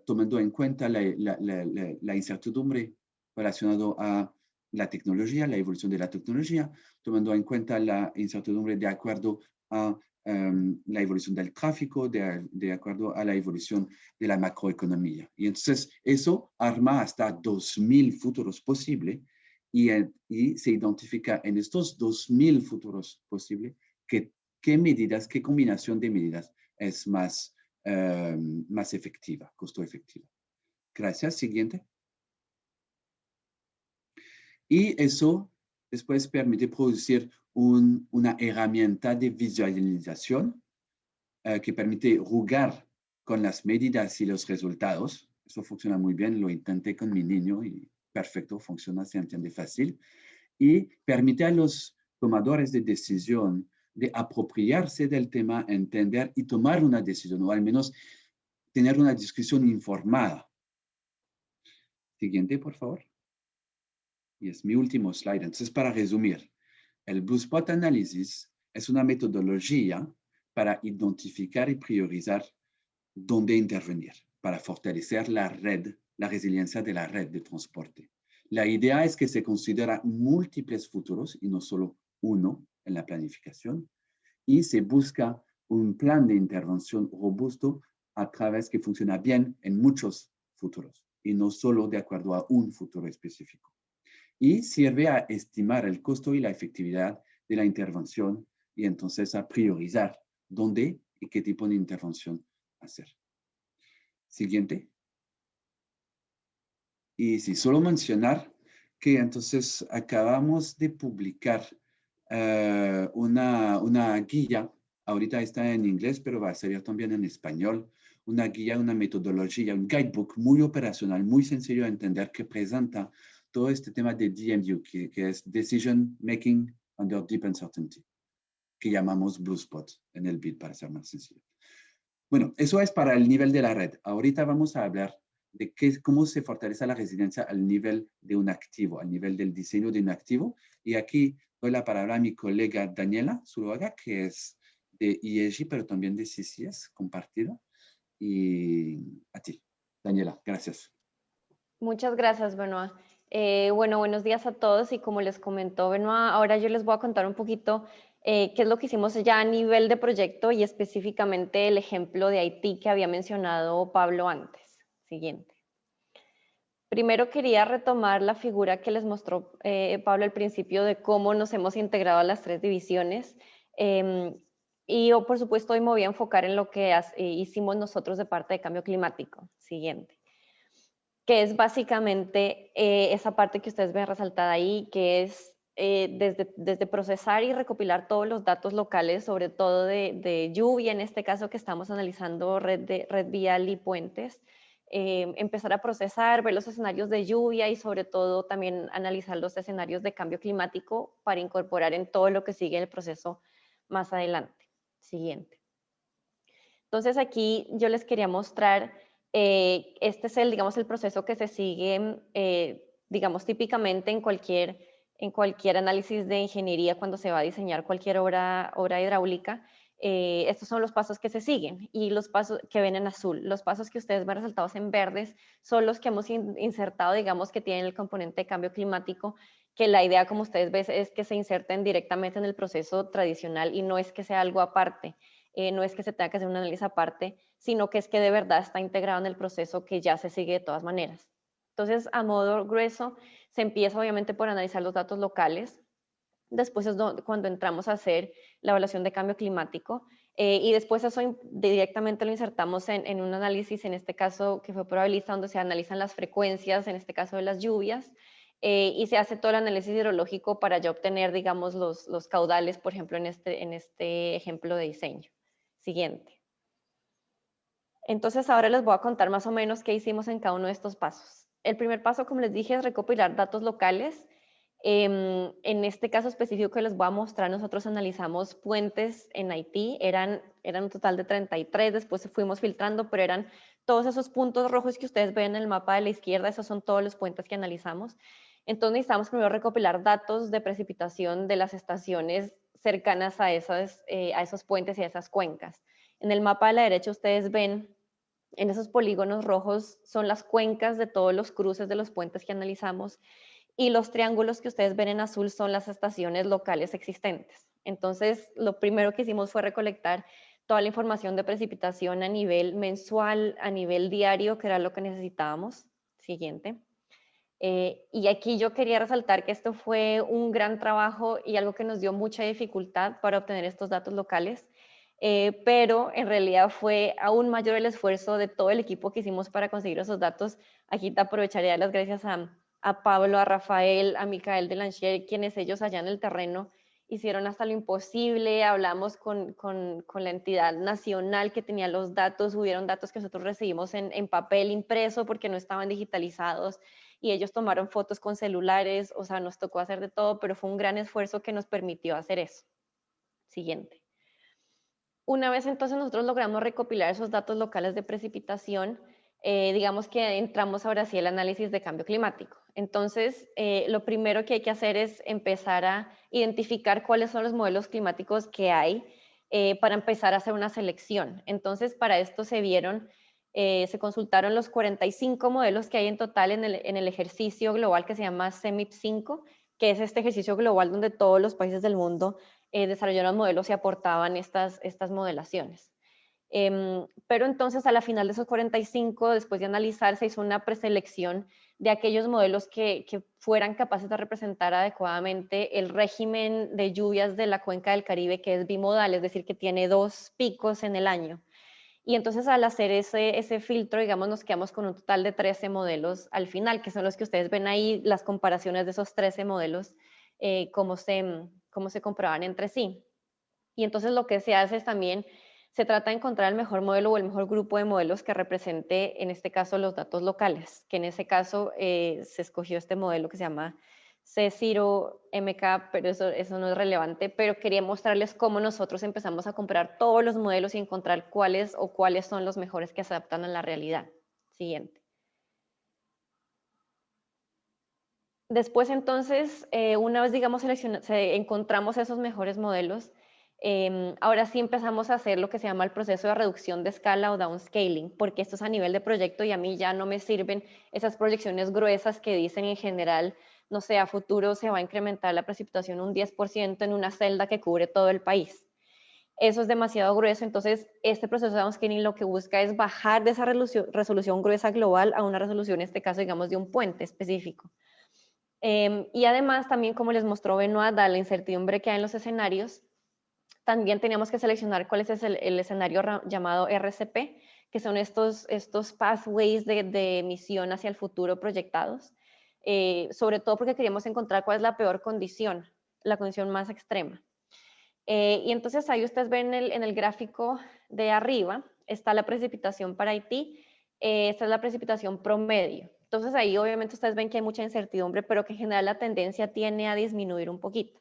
tomando en cuenta la incertidumbre relacionada a la tecnología, la evolución de la tecnología, tomando en cuenta la incertidumbre de acuerdo a la evolución del tráfico, de acuerdo a la evolución de la macroeconomía. Y entonces eso arma hasta 2000 futuros posibles y se identifica en estos 2000 futuros posibles qué medidas, qué combinación de medidas es más efectiva, costo efectiva. Gracias. Siguiente. Y eso después permite producir una herramienta de visualización que permite jugar con las medidas y los resultados. Eso funciona muy bien, lo intenté con mi niño y perfecto, funciona, se entiende fácil. Y permite a los tomadores de decisión de apropiarse del tema, entender y tomar una decisión, o al menos tener una discusión informada. Siguiente, por favor. Y es mi último slide. Entonces, para resumir, el Blue Spot Analysis es una metodología para identificar y priorizar dónde intervenir, para fortalecer la red, la resiliencia de la red de transporte. La idea es que se considera múltiples futuros y no solo uno en la planificación, y se busca un plan de intervención robusto a través que funciona bien en muchos futuros y no solo de acuerdo a un futuro específico. Y sirve a estimar el costo y la efectividad de la intervención y entonces a priorizar dónde y qué tipo de intervención hacer. Siguiente. Y sí, solo mencionar que entonces acabamos de publicar una guía, ahorita está en inglés, pero va a salir también en español, una guía, una metodología, un guidebook muy operacional, muy sencillo de entender, que presenta todo este tema de DMU, que es Decision Making Under Deep Uncertainty, que llamamos Blue Spot en el BID para ser más sencillo. Bueno, eso es para el nivel de la red. Ahorita vamos a hablar de cómo se fortalece la resiliencia al nivel de un activo, al nivel del diseño de un activo. Y aquí doy la palabra a mi colega Daniela Zuluaga, que es de IEG, pero también de CCS, compartido. Y a ti, Daniela, gracias. Muchas gracias, Benoit. Bueno, buenos días a todos y como les comentó Benoit, ahora yo les voy a contar un poquito qué es lo que hicimos ya a nivel de proyecto y específicamente el ejemplo de Haití que había mencionado Pablo antes. Siguiente. Primero quería retomar la figura que les mostró Pablo al principio de cómo nos hemos integrado a las 3 divisiones. Y yo, por supuesto, hoy me voy a enfocar en lo que hicimos nosotros de parte de cambio climático. Siguiente. Que es básicamente esa parte que ustedes ven resaltada ahí, que es desde procesar y recopilar todos los datos locales, sobre todo de lluvia, en este caso que estamos analizando red vial y puentes, empezar a procesar, ver los escenarios de lluvia y sobre todo también analizar los escenarios de cambio climático para incorporar en todo lo que sigue en el proceso más adelante. Siguiente. Entonces aquí yo les quería mostrar, este es digamos, el proceso que se sigue, digamos, típicamente en cualquier análisis de ingeniería cuando se va a diseñar cualquier obra hidráulica. Estos son los pasos que se siguen y los pasos que ven en azul. Los pasos que ustedes ven resaltados en verdes son los que hemos insertado, digamos, que tienen el componente de cambio climático, que la idea, como ustedes ven, es que se inserten directamente en el proceso tradicional y no es que sea algo aparte. No es que se tenga que hacer un análisis aparte, sino que es que de verdad está integrado en el proceso que ya se sigue de todas maneras. Entonces, a modo grueso, se empieza obviamente por analizar los datos locales. Después es cuando entramos a hacer la evaluación de cambio climático y después eso directamente lo insertamos en un análisis, en este caso que fue probabilista, donde se analizan las frecuencias, en este caso de las lluvias, y se hace todo el análisis hidrológico para ya obtener, digamos, los caudales, por ejemplo, en este ejemplo de diseño. Siguiente. Entonces ahora les voy a contar más o menos qué hicimos en cada uno de estos pasos. El primer paso, como les dije, es recopilar datos locales. En este caso específico que les voy a mostrar, nosotros analizamos puentes en Haití, eran un total de 33, después fuimos filtrando, pero eran todos esos puntos rojos que ustedes ven en el mapa de la izquierda, esos son todos los puentes que analizamos. Entonces necesitamos primero recopilar datos de precipitación de las estaciones cercanas a esos puentes y a esas cuencas. En el mapa de la derecha ustedes ven, en esos polígonos rojos son las cuencas de todos los cruces de los puentes que analizamos y los triángulos que ustedes ven en azul son las estaciones locales existentes. Entonces, lo primero que hicimos fue recolectar toda la información de precipitación a nivel mensual, a nivel diario, que era lo que necesitábamos. Siguiente. Y aquí yo quería resaltar que esto fue un gran trabajo y algo que nos dio mucha dificultad para obtener estos datos locales. Pero en realidad fue aún mayor el esfuerzo de todo el equipo que hicimos para conseguir esos datos. Aquí te aprovecharía las gracias a Pablo, a Rafael, a Micael Delanchier, quienes ellos allá en el terreno hicieron hasta lo imposible, hablamos con la entidad nacional que tenía los datos, hubieron datos que nosotros recibimos en papel impreso porque no estaban digitalizados y ellos tomaron fotos con celulares, o sea, nos tocó hacer de todo, pero fue un gran esfuerzo que nos permitió hacer eso. Siguiente. Una vez entonces nosotros logramos recopilar esos datos locales de precipitación, digamos que entramos ahora sí al análisis de cambio climático. Entonces, lo primero que hay que hacer es empezar a identificar cuáles son los modelos climáticos que hay para empezar a hacer una selección. Entonces, para esto se consultaron los 45 modelos que hay en total en el ejercicio global que se llama CEMIP 5, que es este ejercicio global donde todos los países del mundo desarrollaron modelos y aportaban estas modelaciones. Pero entonces a la final de esos 45, después de analizar, se hizo una preselección de aquellos modelos que fueran capaces de representar adecuadamente el régimen de lluvias de la cuenca del Caribe, que es bimodal, es decir, que tiene 2 picos en el año. Y entonces al hacer ese filtro, digamos, nos quedamos con un total de 13 modelos al final, que son los que ustedes ven ahí, las comparaciones de esos 13 modelos, cómo se comprobaban entre sí. Y entonces lo que se hace es también, se trata de encontrar el mejor modelo o el mejor grupo de modelos que represente, en este caso, los datos locales, que en ese caso se escogió este modelo que se llama C0MK, pero eso no es relevante, pero quería mostrarles cómo nosotros empezamos a comparar todos los modelos y encontrar cuáles son los mejores que se adaptan a la realidad. Siguiente. Después entonces, una vez digamos encontramos esos mejores modelos, ahora sí empezamos a hacer lo que se llama el proceso de reducción de escala o downscaling, porque esto es a nivel de proyecto y a mí ya no me sirven esas proyecciones gruesas que dicen en general, no sé, a futuro se va a incrementar la precipitación un 10% en una celda que cubre todo el país. Eso es demasiado grueso, entonces este proceso de downscaling lo que busca es bajar de esa resolución gruesa global a una resolución, en este caso, digamos, de un puente específico. Y además, también como les mostró Benoit, dada la incertidumbre que hay en los escenarios, también teníamos que seleccionar cuál es el escenario llamado RCP, que son estos pathways de emisión hacia el futuro proyectados, sobre todo porque queríamos encontrar cuál es la peor condición, la condición más extrema. Y entonces ahí ustedes ven en el gráfico de arriba, está la precipitación para Haití, esta es la precipitación promedio. Entonces ahí obviamente ustedes ven que hay mucha incertidumbre, pero que en general la tendencia tiene a disminuir un poquito.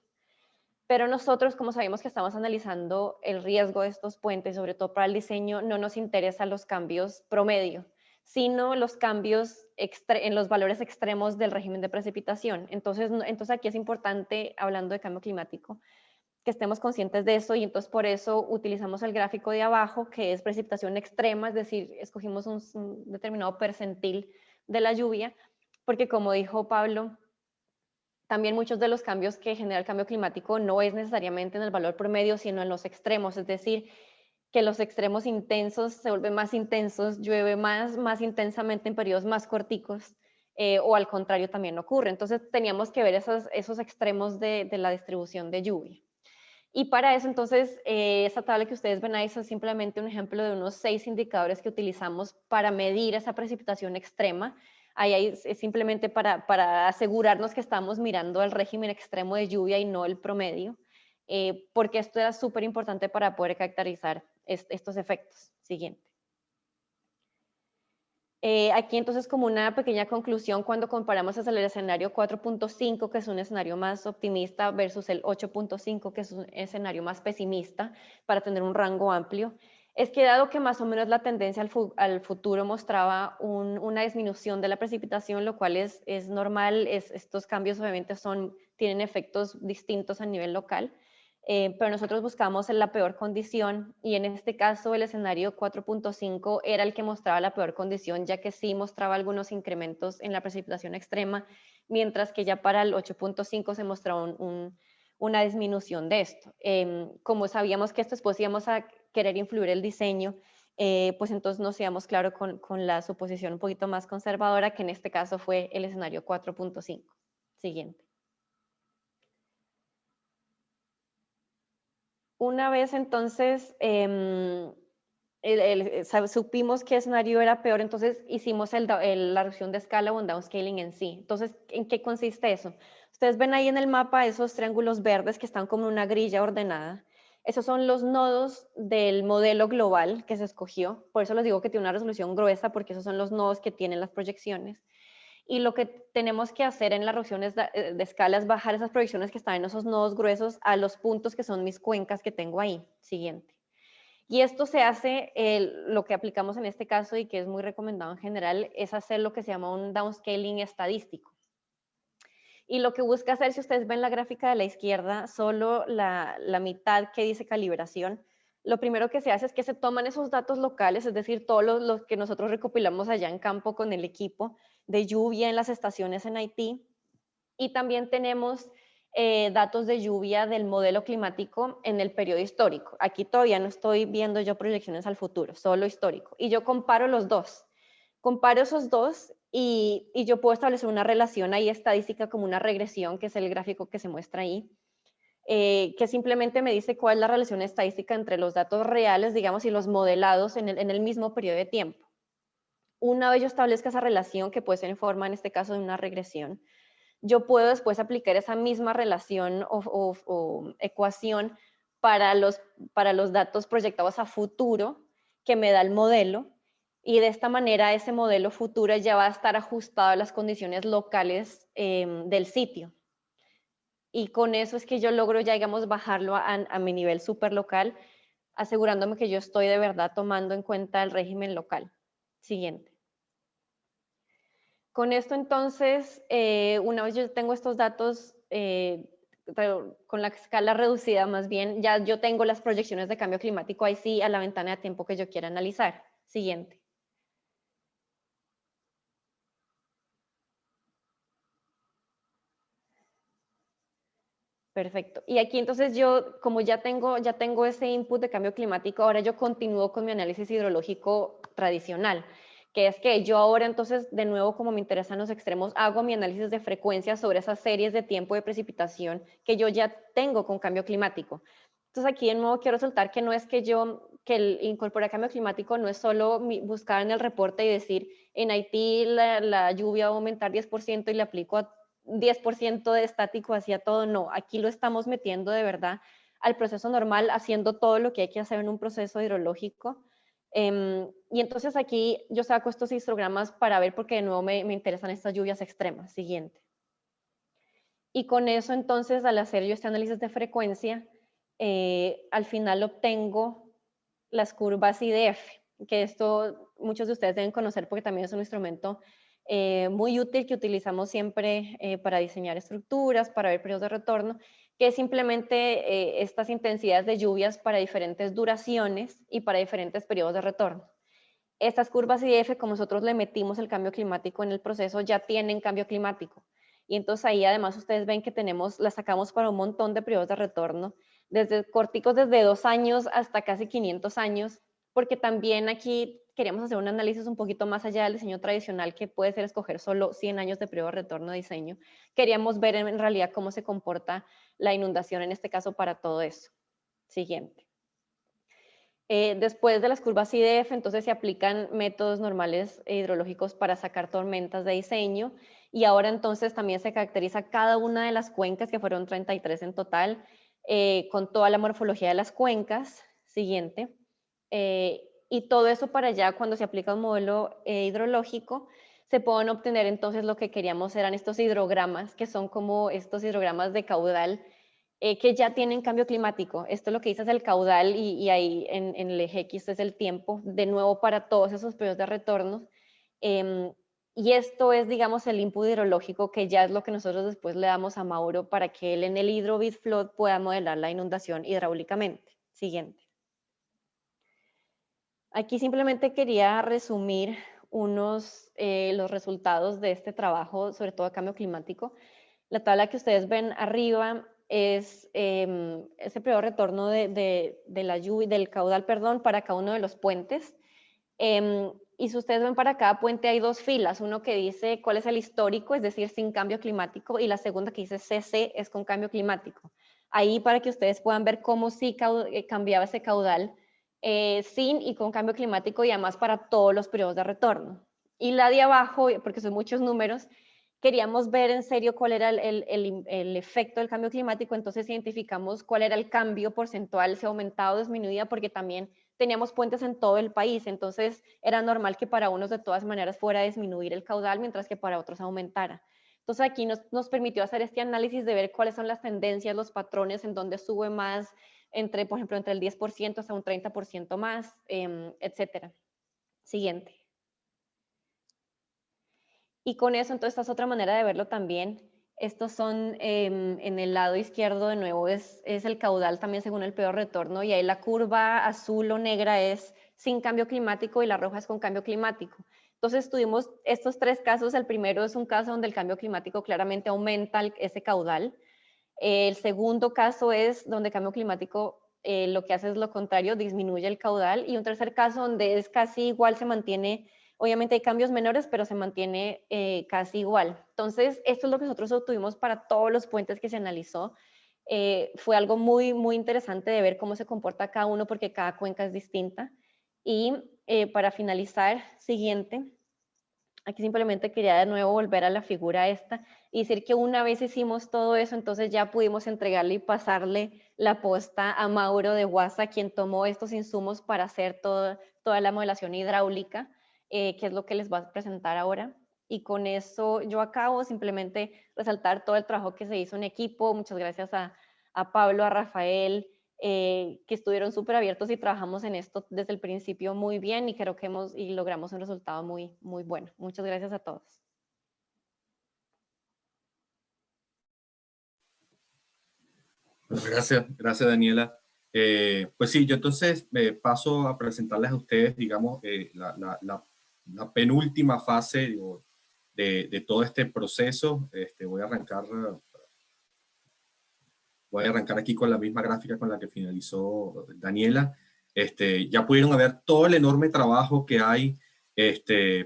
Pero nosotros, como sabemos que estamos analizando el riesgo de estos puentes, sobre todo para el diseño, no nos interesan los cambios promedio, sino los cambios en los valores extremos del régimen de precipitación. Entonces aquí es importante, hablando de cambio climático, que estemos conscientes de eso y entonces por eso utilizamos el gráfico de abajo, que es precipitación extrema, es decir, escogimos un determinado percentil de la lluvia, porque como dijo Pablo, también muchos de los cambios que genera el cambio climático no es necesariamente en el valor promedio, sino en los extremos, es decir, que los extremos intensos se vuelven más intensos, llueve más intensamente en periodos más corticos, o al contrario también ocurre. Entonces teníamos que ver esos extremos de la distribución de lluvia. Y para eso entonces, esa tabla que ustedes ven ahí es simplemente un ejemplo de unos 6 indicadores que utilizamos para medir esa precipitación extrema. Ahí es simplemente para asegurarnos que estamos mirando el régimen extremo de lluvia y no el promedio, porque esto era súper importante para poder caracterizar estos efectos. Siguiente. Aquí entonces como una pequeña conclusión cuando comparamos el escenario 4.5, que es un escenario más optimista, versus el 8.5, que es un escenario más pesimista, para tener un rango amplio, es que dado que más o menos la tendencia al futuro mostraba una disminución de la precipitación, lo cual es normal, estos cambios obviamente tienen efectos distintos a nivel local, pero nosotros buscamos la peor condición y en este caso el escenario 4.5 era el que mostraba la peor condición, ya que sí mostraba algunos incrementos en la precipitación extrema, mientras que ya para el 8.5 se mostraba una disminución de esto. Como sabíamos que esto después íbamos a querer influir el diseño, pues entonces nos íbamos claro con la suposición un poquito más conservadora, que en este caso fue el escenario 4.5. Siguiente. Una vez entonces supimos qué escenario era peor, entonces hicimos la reducción de escala o un downscaling en sí. Entonces, ¿en qué consiste eso? Ustedes ven ahí en el mapa esos triángulos verdes que están como en una grilla ordenada. Esos son los nodos del modelo global que se escogió. Por eso les digo que tiene una resolución gruesa, porque esos son los nodos que tienen las proyecciones. Y lo que tenemos que hacer en las reducciones de escala es bajar esas proyecciones que están en esos nodos gruesos a los puntos que son mis cuencas que tengo ahí. Siguiente. Y esto se hace, lo que aplicamos en este caso y que es muy recomendado en general, es hacer lo que se llama un downscaling estadístico. Y lo que busca hacer, si ustedes ven la gráfica de la izquierda, solo la mitad que dice calibración, lo primero que se hace es que se toman esos datos locales, es decir, todos los que nosotros recopilamos allá en campo con el equipo de lluvia en las estaciones en Haití, y también tenemos datos de lluvia del modelo climático en el periodo histórico. Aquí todavía no estoy viendo yo proyecciones al futuro, solo histórico. Y yo comparo los dos. Comparo esos dos y yo puedo establecer una relación ahí estadística como una regresión, que es el gráfico que se muestra ahí, que simplemente me dice cuál es la relación estadística entre los datos reales, digamos, y los modelados en el mismo periodo de tiempo. Una vez yo establezca esa relación, que puede ser en forma, en este caso, de una regresión, yo puedo después aplicar esa misma relación o ecuación para los datos proyectados a futuro que me da el modelo, y de esta manera ese modelo futuro ya va a estar ajustado a las condiciones locales del sitio. Y con eso es que yo logro ya, digamos, bajarlo a mi nivel súper local, asegurándome que yo estoy de verdad tomando en cuenta el régimen local. Siguiente. Con esto entonces, una vez yo tengo estos datos con la escala reducida, más bien ya yo tengo las proyecciones de cambio climático ahí sí a la ventana de tiempo que yo quiera analizar. Siguiente. Perfecto. Y aquí entonces yo, como ya tengo ese input de cambio climático, ahora yo continúo con mi análisis hidrológico tradicional, que es que yo ahora entonces, de nuevo, como me interesan los extremos, hago mi análisis de frecuencia sobre esas series de tiempo de precipitación que yo ya tengo con cambio climático. Entonces aquí de nuevo quiero resaltar que no es que el incorporar cambio climático no es solo buscar en el reporte y decir, en Haití la lluvia va a aumentar 10% y le aplico a 10% de estático hacia todo. No, aquí lo estamos metiendo de verdad al proceso normal, haciendo todo lo que hay que hacer en un proceso hidrológico. Y entonces aquí yo saco estos histogramas para ver, porque de nuevo me interesan estas lluvias extremas. Siguiente. Y con eso entonces, al hacer yo este análisis de frecuencia, al final obtengo las curvas IDF, que esto muchos de ustedes deben conocer porque también es un instrumento muy útil que utilizamos siempre para diseñar estructuras, para ver periodos de retorno, que es simplemente estas intensidades de lluvias para diferentes duraciones y para diferentes periodos de retorno. Estas curvas IDF, como nosotros le metimos el cambio climático en el proceso, ya tienen cambio climático. Y entonces ahí además ustedes ven que las sacamos para un montón de periodos de retorno, desde corticos desde 2 años hasta casi 500 años, porque también aquí queríamos hacer un análisis un poquito más allá del diseño tradicional, que puede ser escoger solo 100 años de periodo de retorno de diseño. Queríamos ver en realidad cómo se comporta la inundación en este caso para todo eso. Siguiente. Después de las curvas IDF, entonces se aplican métodos normales hidrológicos para sacar tormentas de diseño, y ahora entonces también se caracteriza cada una de las cuencas, que fueron 33 en total, con toda la morfología de las cuencas. Siguiente. Y todo eso para allá, cuando se aplica un modelo hidrológico, se pueden obtener entonces lo que queríamos, eran estos hidrogramas, que son como estos hidrogramas de caudal, que ya tienen cambio climático. Esto lo que dice es el caudal, y ahí en el eje X es el tiempo, de nuevo para todos esos periodos de retorno. Y esto es, digamos, el input hidrológico, que ya es lo que nosotros después le damos a Mauro para que él en el HydroBitFlood pueda modelar la inundación hidráulicamente. Siguiente. Aquí simplemente quería resumir los resultados de este trabajo, sobre todo de cambio climático. La tabla que ustedes ven arriba es ese periodo de retorno de la lluvia, del caudal, perdón, para cada uno de los puentes. Y si ustedes ven, para cada puente hay 2 filas, uno que dice cuál es el histórico, es decir, sin cambio climático, y la segunda que dice CC, es con cambio climático. Ahí para que ustedes puedan ver cómo sí cambiaba ese caudal sin y con cambio climático y además para todos los periodos de retorno. Y la de abajo, porque son muchos números, queríamos ver en serio cuál era el efecto del cambio climático, entonces identificamos cuál era el cambio porcentual, si aumentaba o disminuía, porque también teníamos puentes en todo el país, entonces era normal que para unos de todas maneras fuera a disminuir el caudal, mientras que para otros aumentara. Entonces aquí nos permitió hacer este análisis de ver cuáles son las tendencias, los patrones, en donde sube más, por ejemplo, entre el 10% hasta un 30% más, etcétera. Siguiente. Y con eso, entonces, esta es otra manera de verlo también. Estos son, en el lado izquierdo, de nuevo, es el caudal también según el periodo de retorno, y ahí la curva azul o negra es sin cambio climático y la roja es con cambio climático. Entonces, tuvimos estos tres casos. El primero es un caso donde el cambio climático claramente aumenta ese caudal. El segundo caso es donde el cambio climático lo que hace es lo contrario, disminuye el caudal. Y un tercer caso donde es casi igual, se mantiene. Obviamente hay cambios menores, pero se mantiene casi igual. Entonces, esto es lo que nosotros obtuvimos para todos los puentes que se analizó. Fue algo muy, muy interesante de ver cómo se comporta cada uno, porque cada cuenca es distinta. Y para finalizar, siguiente. Aquí simplemente quería de nuevo volver a la figura esta y decir que una vez hicimos todo eso, entonces ya pudimos entregarle y pasarle la posta a Mauro de WASA, quien tomó estos insumos para hacer toda la modelación hidráulica, que es lo que les va a presentar ahora. Y con eso yo acabo, simplemente resaltar todo el trabajo que se hizo en equipo. Muchas gracias a Pablo, a Rafael, que estuvieron súper abiertos y trabajamos en esto desde el principio muy bien, y creo que logramos un resultado muy, muy bueno. Muchas gracias a todos. Bueno, gracias Daniela. Pues sí, yo entonces paso a presentarles a ustedes, digamos, la penúltima fase, digo, de todo este proceso. Voy a arrancar aquí con la misma gráfica con la que finalizó Daniela. Ya pudieron ver todo el enorme trabajo que hay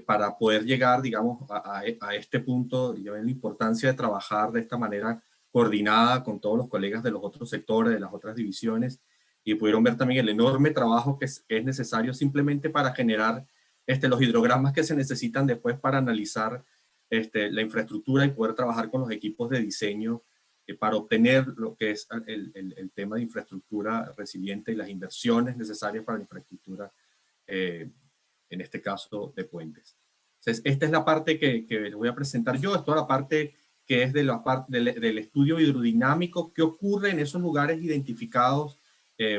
para poder llegar, digamos, a este punto. Ya ven la importancia de trabajar de esta manera coordinada con todos los colegas de los otros sectores, de las otras divisiones, y pudieron ver también el enorme trabajo que es necesario simplemente para generar los hidrogramas que se necesitan después para analizar la infraestructura y poder trabajar con los equipos de diseño para obtener lo que es el tema de infraestructura resiliente y las inversiones necesarias para la infraestructura, en este caso de puentes. Entonces, esta es la parte que les voy a presentar yo. Es toda la parte que es del estudio hidrodinámico que ocurre en esos lugares identificados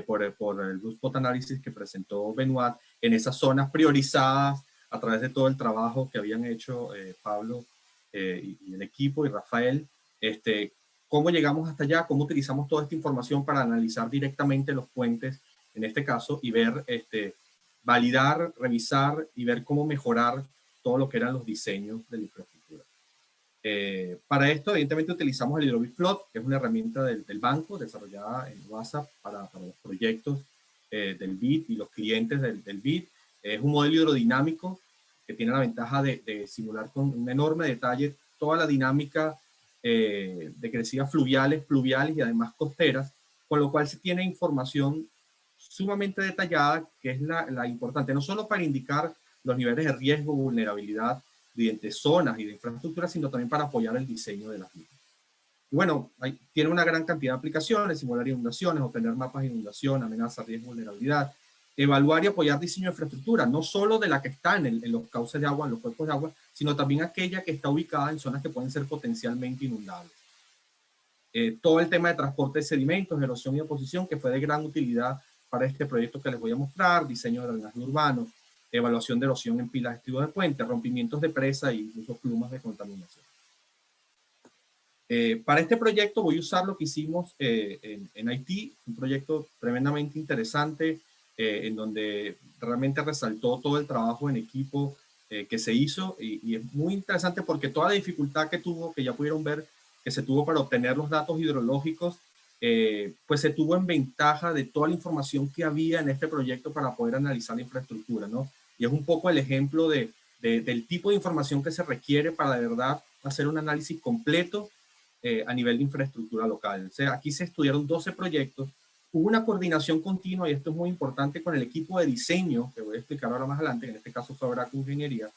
por el Blue Spot Analysis que presentó Benoit, en esas zonas priorizadas a través de todo el trabajo que habían hecho Pablo y el equipo y Rafael. Cómo llegamos hasta allá, cómo utilizamos toda esta información para analizar directamente los puentes, en este caso, y ver, validar, revisar y ver cómo mejorar todo lo que eran los diseños de la infraestructura. Para esto, evidentemente, utilizamos el Hydrobeat Flood, que es una herramienta del banco desarrollada en WhatsApp para los proyectos del BID y los clientes del BID. Es un modelo hidrodinámico que tiene la ventaja de simular con un enorme detalle toda la dinámica de crecidas fluviales, pluviales y además costeras, con lo cual se tiene información sumamente detallada, que es la importante, no solo para indicar los niveles de riesgo, vulnerabilidad de zonas y de infraestructura, sino también para apoyar el diseño de las mismas. Y bueno, tiene una gran cantidad de aplicaciones: simular inundaciones, obtener mapas de inundación, amenaza, riesgo, vulnerabilidad, evaluar y apoyar diseño de infraestructura, no solo de la que está en los cauces de agua, en los cuerpos de agua, sino también aquella que está ubicada en zonas que pueden ser potencialmente inundables. Todo el tema de transporte de sedimentos, erosión y deposición, que fue de gran utilidad para este proyecto que les voy a mostrar: diseño de drenaje urbano, evaluación de erosión en pilas de estribos de puente, rompimientos de presa e incluso plumas de contaminación. Para este proyecto voy a usar lo que hicimos en Haití, un proyecto tremendamente interesante, en donde realmente resaltó todo el trabajo en equipo que se hizo, y es muy interesante porque toda la dificultad que tuvo, que ya pudieron ver, que se tuvo para obtener los datos hidrológicos, pues se tuvo en ventaja de toda la información que había en este proyecto para poder analizar la infraestructura, ¿no? Y es un poco el ejemplo del tipo de información que se requiere para de verdad hacer un análisis completo a nivel de infraestructura local. O sea, aquí se estudiaron 12 proyectos hubo una coordinación continua, y esto es muy importante, con el equipo de diseño, que voy a explicar ahora más adelante, en este caso fue Braco Ingeniería.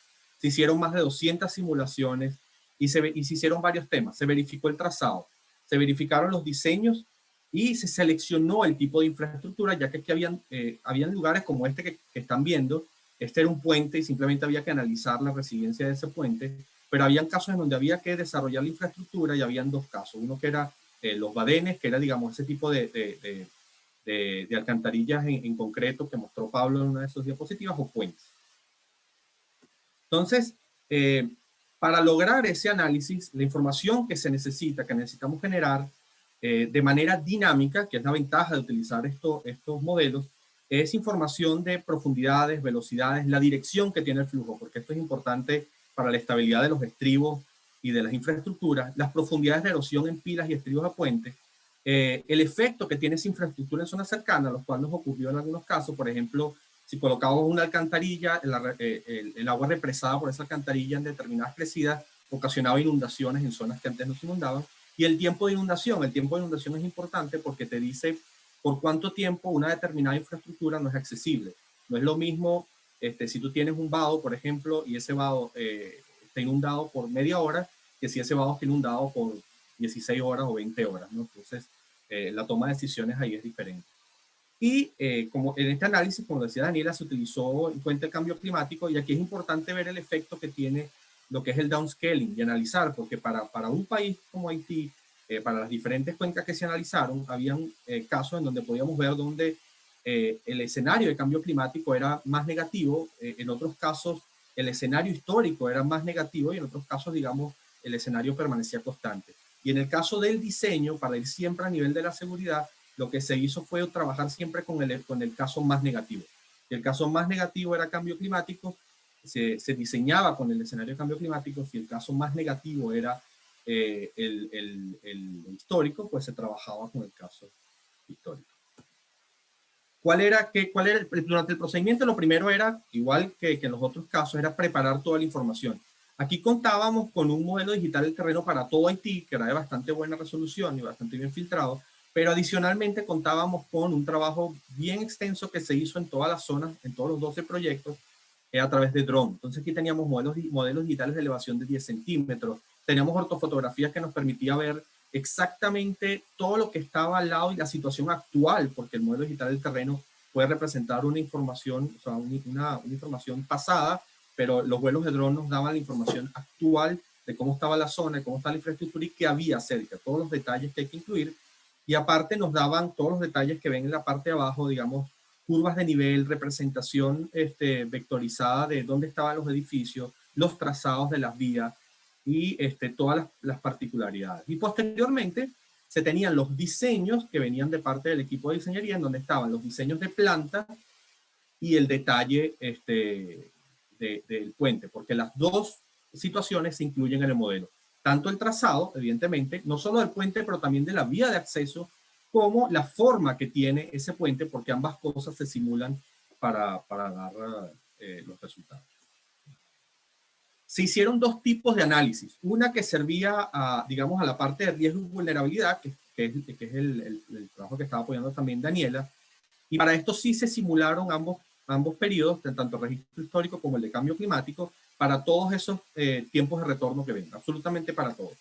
Se hicieron más de 200 simulaciones y se hicieron varios temas. Se verificó el trazado, se verificaron los diseños y se seleccionó el tipo de infraestructura, ya que aquí habían lugares como este que están viendo. Este era un puente y simplemente había que analizar la resiliencia de ese puente, pero habían casos en donde había que desarrollar la infraestructura y habían dos casos. Uno que era los badenes, que era, digamos, ese tipo de alcantarillas en concreto que mostró Pablo en una de sus diapositivas, o puentes. Entonces, para lograr ese análisis, la información que se necesita, que necesitamos generar de manera dinámica, que es la ventaja de utilizar estos modelos, es información de profundidades, velocidades, la dirección que tiene el flujo, porque esto es importante para la estabilidad de los estribos y de las infraestructuras, las profundidades de erosión en pilas y estribos de puentes, el efecto que tiene esa infraestructura en zonas cercanas, lo cual nos ocurrió en algunos casos. Por ejemplo, si colocábamos una alcantarilla, el agua represada por esa alcantarilla en determinadas crecidas ocasionaba inundaciones en zonas que antes no se inundaban. Y el tiempo de inundación es importante porque te dice por cuánto tiempo una determinada infraestructura no es accesible. No es lo mismo si tú tienes un vado, por ejemplo, y ese vado está inundado por media hora, que si ese vado está inundado por 16 horas o 20 horas, ¿no? Entonces, la toma de decisiones ahí es diferente. Y como en este análisis, como decía Daniela, se utilizó en cuenta el cambio climático, y aquí es importante ver el efecto que tiene lo que es el downscaling y analizar, porque para un país como Haití, para las diferentes cuencas que se analizaron, habían casos en donde podíamos ver donde el escenario de cambio climático era más negativo, en otros casos el escenario histórico era más negativo, y en otros casos, digamos, el escenario permanecía constante. Y en el caso del diseño, para ir siempre a nivel de la seguridad, lo que se hizo fue trabajar siempre con el caso más negativo. Y el caso más negativo era cambio climático, se diseñaba con el escenario de cambio climático. Si el caso más negativo era el histórico, pues se trabajaba con el caso histórico. Durante el procedimiento, lo primero era, igual que en los otros casos, era preparar toda la información. Aquí contábamos con un modelo digital del terreno para todo Haití, que era de bastante buena resolución y bastante bien filtrado, pero adicionalmente contábamos con un trabajo bien extenso que se hizo en todas las zonas, en todos los 12 proyectos, a través de drone. Entonces aquí teníamos modelos digitales de elevación de 10 centímetros, teníamos ortofotografías que nos permitía ver exactamente todo lo que estaba al lado y la situación actual, porque el modelo digital del terreno puede representar una información, o sea, una información pasada, pero los vuelos de dron nos daban la información actual de cómo estaba la zona, de cómo estaba la infraestructura y qué había cerca, todos los detalles que hay que incluir. Y aparte nos daban todos los detalles que ven en la parte de abajo, digamos, curvas de nivel, representación vectorizada de dónde estaban los edificios, los trazados de las vías y todas las particularidades. Y posteriormente se tenían los diseños que venían de parte del equipo de diseñería, en donde estaban los diseños de planta y el detalle del puente, porque las dos situaciones se incluyen en el modelo. Tanto el trazado, evidentemente, no solo del puente, pero también de la vía de acceso, como la forma que tiene ese puente, porque ambas cosas se simulan para dar los resultados. Se hicieron dos tipos de análisis. Una que servía digamos, a la parte de riesgo y vulnerabilidad, que es el trabajo que estaba apoyando también Daniela. Y para esto sí se simularon ambos periodos, tanto el registro histórico como el de cambio climático, para todos esos tiempos de retorno que ven, absolutamente para todos.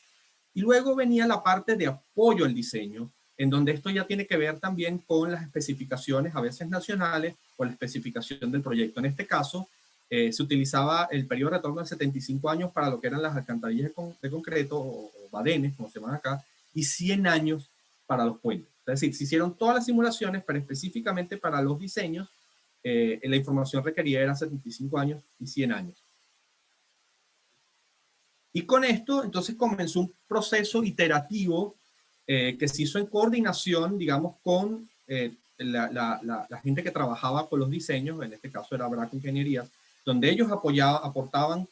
Y luego venía la parte de apoyo al diseño, en donde esto ya tiene que ver también con las especificaciones, a veces nacionales, o la especificación del proyecto. En este caso, se utilizaba el periodo de retorno de 75 años para lo que eran las alcantarillas de concreto, o badenes, como se llaman acá, y 100 años para los puentes. Es decir, se hicieron todas las simulaciones, pero específicamente para los diseños, la información requerida era 75 años y 100 años. Y con esto, entonces, comenzó un proceso iterativo que se hizo en coordinación, digamos, con la gente que trabajaba con los diseños, en este caso era Braco Ingeniería, donde ellos aportaban,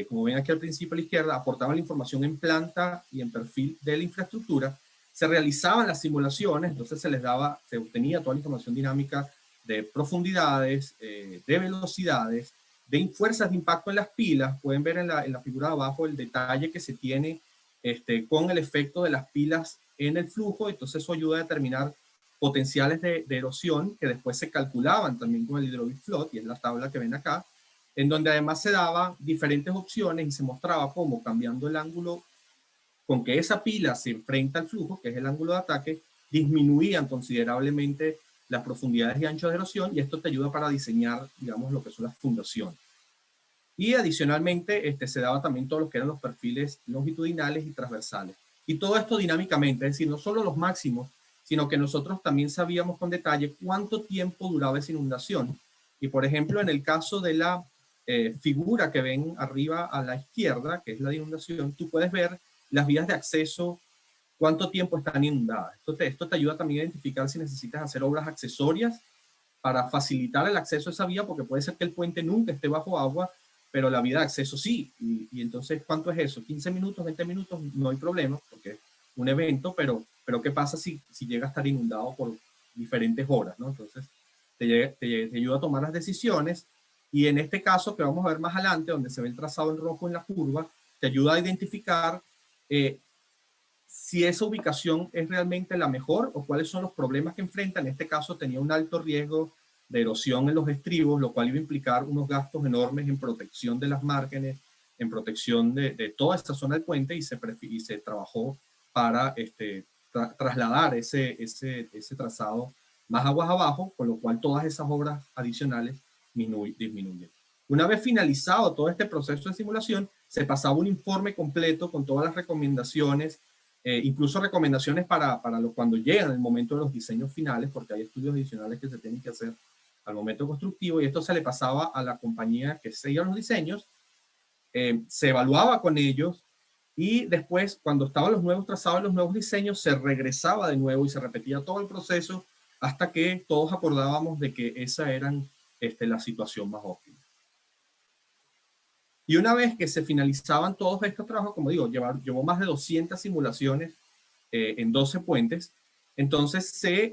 como ven aquí al principio a la izquierda, aportaban la información en planta y en perfil de la infraestructura. Se realizaban las simulaciones, entonces se obtenía toda la información dinámica de profundidades, de velocidades, de fuerzas de impacto en las pilas. Pueden ver en la figura de abajo el detalle que se tiene con el efecto de las pilas en el flujo. Entonces eso ayuda a determinar potenciales de erosión que después se calculaban también con el Hydrovid Flood, y es la tabla que ven acá, en donde además se daba diferentes opciones y se mostraba cómo cambiando el ángulo con que esa pila se enfrenta al flujo, que es el ángulo de ataque, disminuían considerablemente las profundidades y anchos de erosión, y esto te ayuda para diseñar, digamos, lo que son las fundaciones. Y adicionalmente se daba también todo lo que eran los perfiles longitudinales y transversales. Y todo esto dinámicamente, es decir, no solo los máximos, sino que nosotros también sabíamos con detalle cuánto tiempo duraba esa inundación. Y por ejemplo, en el caso de la figura que ven arriba a la izquierda, que es la de inundación, tú puedes ver las vías de acceso, cuánto tiempo están inundadas. Esto te ayuda también a identificar si necesitas hacer obras accesorias para facilitar el acceso a esa vía, porque puede ser que el puente nunca esté bajo agua, pero la vía de acceso sí. Y entonces, ¿cuánto es eso? 15 minutos, 20 minutos, no hay problema, porque es un evento, pero ¿qué pasa si llega a estar inundado por diferentes horas, ¿no? Entonces, te ayuda a tomar las decisiones, y en este caso, que vamos a ver más adelante, donde se ve el trazado en rojo en la curva, te ayuda a identificar si esa ubicación es realmente la mejor o cuáles son los problemas que enfrenta. En este caso tenía un alto riesgo de erosión en los estribos, lo cual iba a implicar unos gastos enormes en protección de las márgenes, en protección de toda esta zona del puente, y se trabajó para trasladar ese trazado más aguas abajo, con lo cual todas esas obras adicionales disminuyen. Una vez finalizado todo este proceso de simulación, se pasaba un informe completo con todas las recomendaciones, incluso recomendaciones para cuando llegan el momento de los diseños finales, porque hay estudios adicionales que se tienen que hacer al momento constructivo, y esto se le pasaba a la compañía que seguía los diseños, se evaluaba con ellos, y después, cuando estaban los nuevos trazados y los nuevos diseños, se regresaba de nuevo y se repetía todo el proceso hasta que todos acordábamos de que esa era la situación más óptima. Y una vez que se finalizaban todos estos trabajos, como digo, llevó más de 200 simulaciones en 12 puentes, entonces se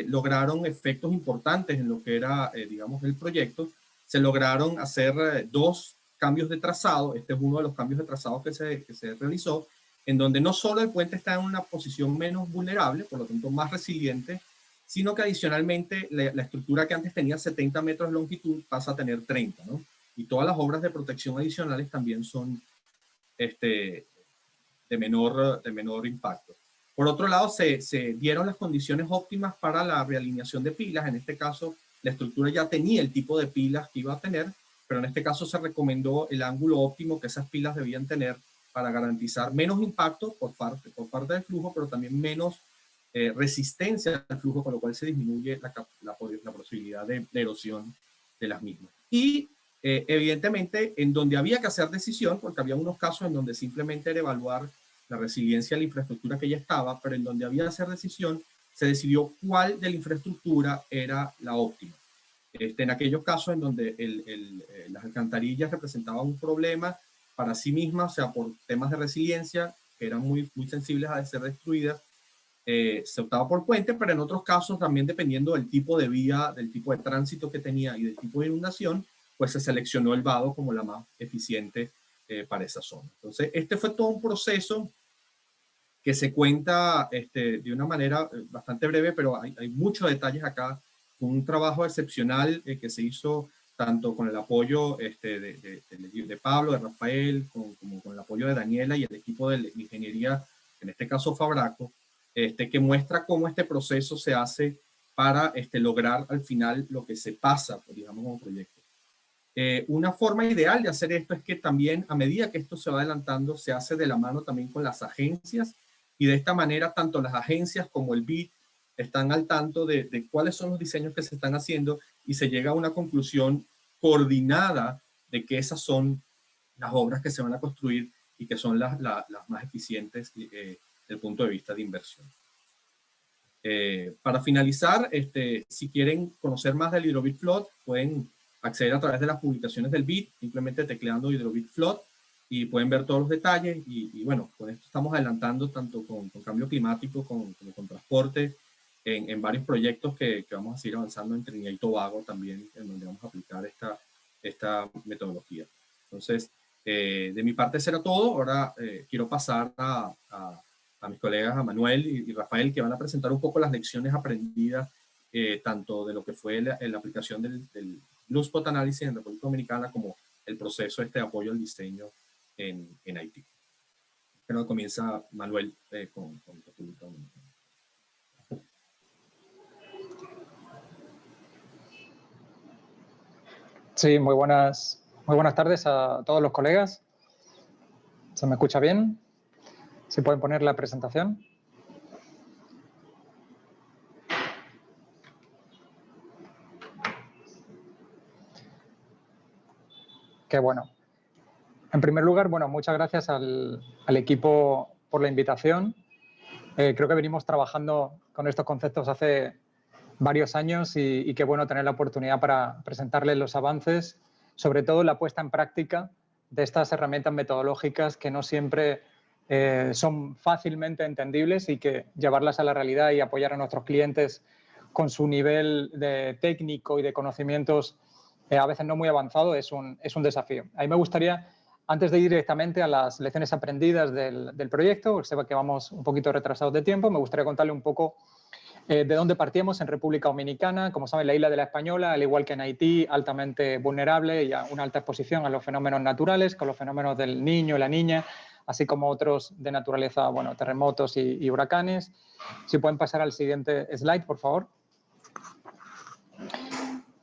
lograron efectos importantes en lo que era, digamos, el proyecto. Se lograron hacer 2 cambios de trazado. Este es uno de los cambios de trazado que se realizó, en donde no solo el puente está en una posición menos vulnerable, por lo tanto más resiliente, sino que adicionalmente la estructura que antes tenía 70 metros de longitud pasa a tener 30, ¿no? Y todas las obras de protección adicionales también son de menor impacto. Por otro lado, se dieron las condiciones óptimas para la realineación de pilas. En este caso, la estructura ya tenía el tipo de pilas que iba a tener, pero en este caso se recomendó el ángulo óptimo que esas pilas debían tener para garantizar menos impacto por parte del flujo, pero también menos resistencia al flujo, con lo cual se disminuye la posibilidad de erosión de las mismas. Y evidentemente, en donde había que hacer decisión, porque había unos casos en donde simplemente era evaluar la resiliencia de la infraestructura que ya estaba, pero en donde había que hacer decisión, se decidió cuál de la infraestructura era la óptima. En aquellos casos en donde las alcantarillas representaban un problema para sí mismas, o sea, por temas de resiliencia, que eran muy sensibles a ser destruidas, se optaba por puente, pero en otros casos también, dependiendo del tipo de vía, del tipo de tránsito que tenía y del tipo de inundación, pues se seleccionó el vado como la más eficiente para esa zona. Entonces, este fue todo un proceso que se cuenta de una manera bastante breve, pero hay muchos detalles acá. Un trabajo excepcional que se hizo tanto con el apoyo de Pablo, de Rafael, como con el apoyo de Daniela y el equipo de ingeniería, en este caso Fabraco, que muestra cómo este proceso se hace para lograr al final lo que se pasa, digamos, como proyecto. Una forma ideal de hacer esto es que también, a medida que esto se va adelantando, se hace de la mano también con las agencias, y de esta manera tanto las agencias como el BID están al tanto de cuáles son los diseños que se están haciendo, y se llega a una conclusión coordinada de que esas son las obras que se van a construir y que son las más eficientes desde el punto de vista de inversión. Para finalizar, si quieren conocer más del Hydrovid Flood, pueden acceder a través de las publicaciones del BID, simplemente tecleando Hydrovid Flood, y pueden ver todos los detalles. Y bueno, con esto estamos adelantando tanto con cambio climático como con transporte en varios proyectos que vamos a seguir avanzando en Trinidad y Tobago también, en donde vamos a aplicar esta metodología. Entonces, de mi parte será todo. Ahora quiero pasar a mis colegas, a Manuel y Rafael, que van a presentar un poco las lecciones aprendidas, tanto de lo que fue la aplicación del Blue Spot Analysis en República Dominicana, como el proceso de apoyo al diseño en Haití. Pero comienza Manuel con República Dominicana. Sí, muy buenas tardes a todos los colegas. ¿Se me escucha bien? ¿Se pueden poner la presentación? Qué bueno. En primer lugar, bueno, muchas gracias al equipo por la invitación. Creo que venimos trabajando con estos conceptos hace varios años y qué bueno tener la oportunidad para presentarles los avances, sobre todo la puesta en práctica de estas herramientas metodológicas que no siempre son fácilmente entendibles, y que llevarlas a la realidad y apoyar a nuestros clientes con su nivel de técnico y de conocimientos a veces no muy avanzado es un desafío. A mí me gustaría, antes de ir directamente a las lecciones aprendidas del proyecto, sepa que vamos un poquito retrasados de tiempo, me gustaría contarle un poco de dónde partíamos en República Dominicana. Como saben, la isla de la Española, al igual que en Haití, altamente vulnerable y a una alta exposición a los fenómenos naturales, con los fenómenos del Niño y la Niña, así como otros de naturaleza, bueno, terremotos y huracanes. Si pueden pasar al siguiente slide, por favor.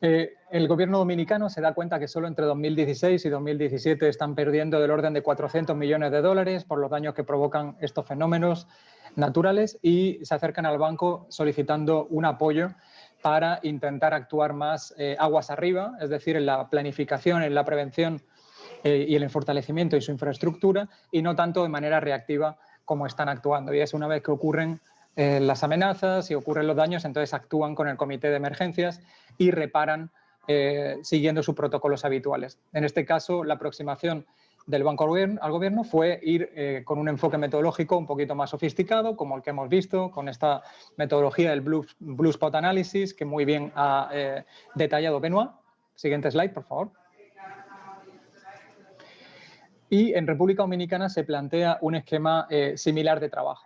El gobierno dominicano se da cuenta que solo entre 2016 y 2017 están perdiendo del orden de 400 millones de dólares por los daños que provocan estos fenómenos naturales, y se acercan al banco solicitando un apoyo para intentar actuar más aguas arriba, es decir, en la planificación, en la prevención y en el fortalecimiento de su infraestructura, y no tanto de manera reactiva como están actuando. Y es una vez que ocurren las amenazas y ocurren los daños, entonces actúan con el comité de emergencias y reparan siguiendo sus protocolos habituales. En este caso, la aproximación del banco al gobierno fue ir con un enfoque metodológico un poquito más sofisticado, como el que hemos visto, con esta metodología del Blue Spot Analysis, que muy bien ha detallado Benoit. Siguiente slide, por favor. Y en República Dominicana se plantea un esquema similar de trabajo.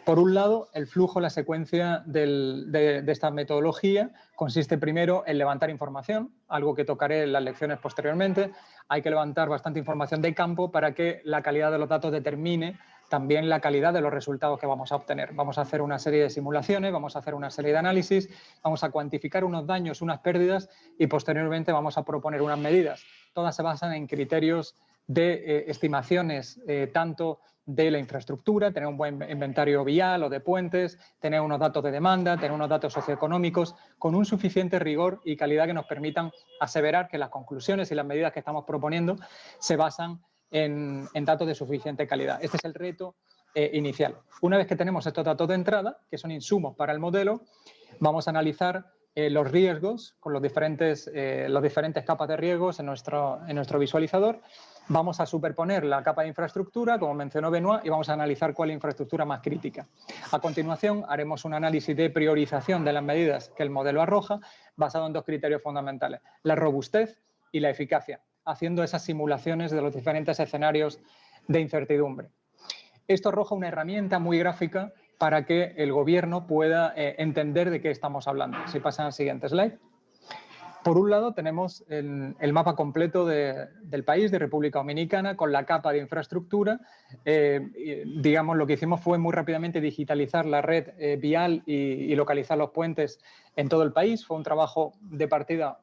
Por un lado, el flujo, la secuencia de esta metodología consiste primero en levantar información, algo que tocaré en las lecciones posteriormente. Hay que levantar bastante información de campo para que la calidad de los datos determine también la calidad de los resultados que vamos a obtener. Vamos a hacer una serie de simulaciones, vamos a hacer una serie de análisis, vamos a cuantificar unos daños, unas pérdidas, y posteriormente vamos a proponer unas medidas. Todas se basan en criterios de estimaciones, tanto de la infraestructura, tener un buen inventario vial o de puentes, tener unos datos de demanda, tener unos datos socioeconómicos con un suficiente rigor y calidad que nos permitan aseverar que las conclusiones y las medidas que estamos proponiendo se basan en datos de suficiente calidad. Este es el reto inicial. Una vez que tenemos estos datos de entrada, que son insumos para el modelo, vamos a analizar los riesgos con los diferentes capas de riesgos en nuestro visualizador. Vamos a superponer la capa de infraestructura, como mencionó Benoit, y vamos a analizar cuál es la infraestructura más crítica. A continuación, haremos un análisis de priorización de las medidas que el modelo arroja, basado en dos criterios fundamentales: la robustez y la eficacia, haciendo esas simulaciones de los diferentes escenarios de incertidumbre. Esto arroja una herramienta muy gráfica para que el gobierno pueda entender de qué estamos hablando. Si pasan al siguiente slide. Por un lado, tenemos el mapa completo del país, de República Dominicana, con la capa de infraestructura. Digamos, lo que hicimos fue muy rápidamente digitalizar la red vial y localizar los puentes en todo el país. Fue un trabajo de partida,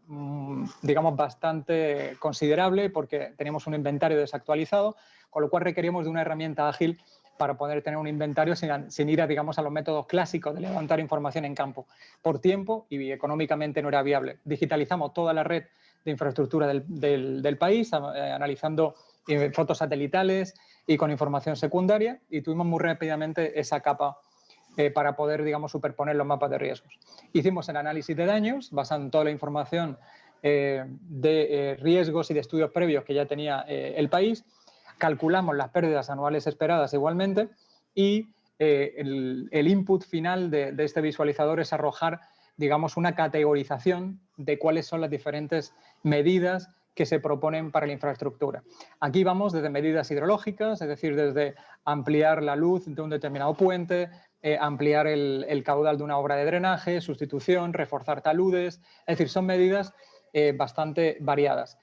digamos, bastante considerable, porque teníamos un inventario desactualizado, con lo cual requeríamos de una herramienta ágil para poder tener un inventario sin ir digamos, a los métodos clásicos de levantar información en campo. Por tiempo y económicamente no era viable. Digitalizamos toda la red de infraestructura del país, analizando fotos satelitales y con información secundaria, y tuvimos muy rápidamente esa capa para poder, digamos, superponer los mapas de riesgos. Hicimos el análisis de daños, basando en toda la información de riesgos y de estudios previos que ya tenía el país. Calculamos las pérdidas anuales esperadas igualmente, y el input final de este visualizador es arrojar, digamos, una categorización de cuáles son las diferentes medidas que se proponen para la infraestructura. Aquí vamos desde medidas hidrológicas, es decir, desde ampliar la luz de un determinado puente, ampliar el caudal de una obra de drenaje, sustitución, reforzar taludes, es decir, son medidas bastante variadas.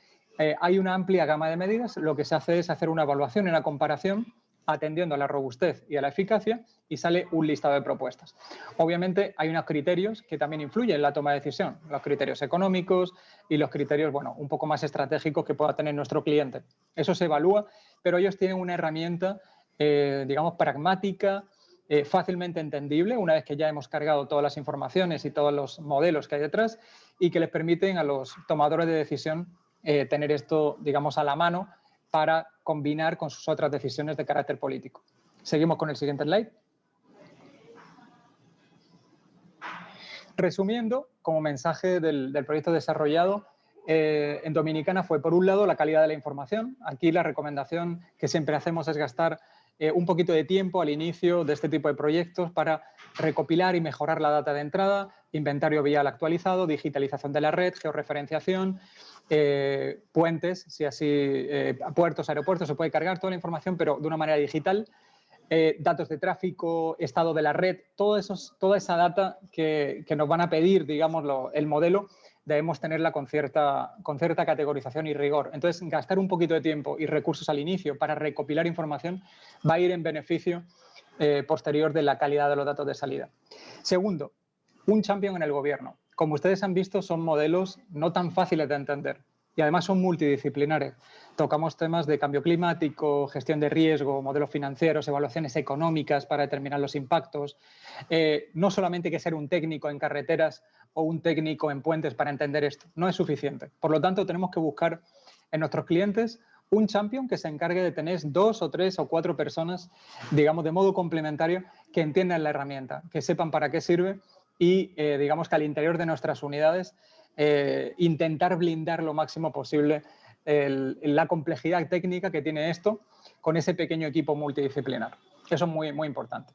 Hay una amplia gama de medidas, lo que se hace es hacer una evaluación y una comparación atendiendo a la robustez y a la eficacia y sale un listado de propuestas. Obviamente hay unos criterios que también influyen en la toma de decisión, los criterios económicos y los criterios, bueno, un poco más estratégicos que pueda tener nuestro cliente. Eso se evalúa, pero ellos tienen una herramienta, digamos, pragmática, fácilmente entendible, una vez que ya hemos cargado todas las informaciones y todos los modelos que hay detrás y que les permiten a los tomadores de decisión tener esto, digamos, a la mano para combinar con sus otras decisiones de carácter político. Seguimos con el siguiente slide. Resumiendo, como mensaje del proyecto desarrollado en Dominicana fue, por un lado, la calidad de la información. Aquí la recomendación que siempre hacemos es gastar un poquito de tiempo al inicio de este tipo de proyectos para recopilar y mejorar la data de entrada, inventario vial actualizado, digitalización de la red, georreferenciación, puentes, si así, puertos, aeropuertos, se puede cargar toda la información, pero de una manera digital, datos de tráfico, estado de la red, toda esa data que nos van a pedir, digamos, el modelo, debemos tenerla con cierta categorización y rigor. Entonces, gastar un poquito de tiempo y recursos al inicio para recopilar información va a ir en beneficio posterior de la calidad de los datos de salida. Segundo, un champion en el gobierno. Como ustedes han visto, son modelos no tan fáciles de entender y además son multidisciplinares. Tocamos temas de cambio climático, gestión de riesgo, modelos financieros, evaluaciones económicas para determinar los impactos. No solamente hay que ser un técnico en carreteras o un técnico en puentes para entender esto, no es suficiente. Por lo tanto, tenemos que buscar en nuestros clientes un champion que se encargue de tener 2 o 3 o 4 personas, digamos, de modo complementario, que entiendan la herramienta, que sepan para qué sirve y, digamos, que al interior de nuestras unidades intentar blindar lo máximo posible la complejidad técnica que tiene esto con ese pequeño equipo multidisciplinar. Eso es muy, muy importante.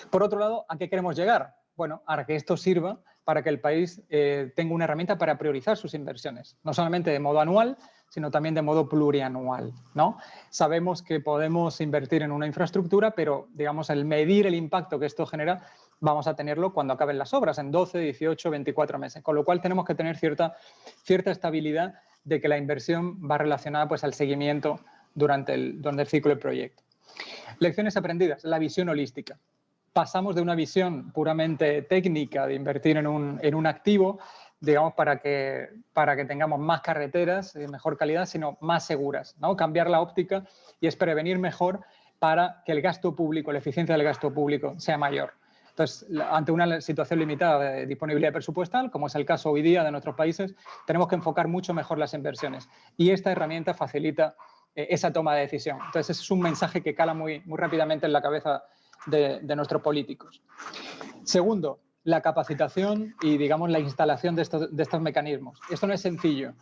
Por otro lado, ¿a qué queremos llegar? Bueno, a que esto sirva para que el país tenga una herramienta para priorizar sus inversiones, no solamente de modo anual, sino también de modo plurianual, ¿no? Sabemos que podemos invertir en una infraestructura, pero, digamos, el medir el impacto que esto genera vamos a tenerlo cuando acaben las obras, en 12, 18, 24 meses, con lo cual tenemos que tener cierta estabilidad de que la inversión va relacionada, pues, al seguimiento durante el ciclo del proyecto. Lecciones aprendidas, la visión holística. Pasamos de una visión puramente técnica de invertir en un activo, digamos, para que tengamos más carreteras de mejor calidad, sino más seguras, ¿no? Cambiar la óptica y es prevenir mejor para que el gasto público, la eficiencia del gasto público sea mayor. Entonces, ante una situación limitada de disponibilidad presupuestal, como es el caso hoy día de nuestros países, tenemos que enfocar mucho mejor las inversiones y esta herramienta facilita esa toma de decisión. Entonces, ese es un mensaje que cala muy, muy rápidamente en la cabeza de nuestros políticos. Segundo, la capacitación y, digamos, la instalación de estos mecanismos. Esto no es sencillo.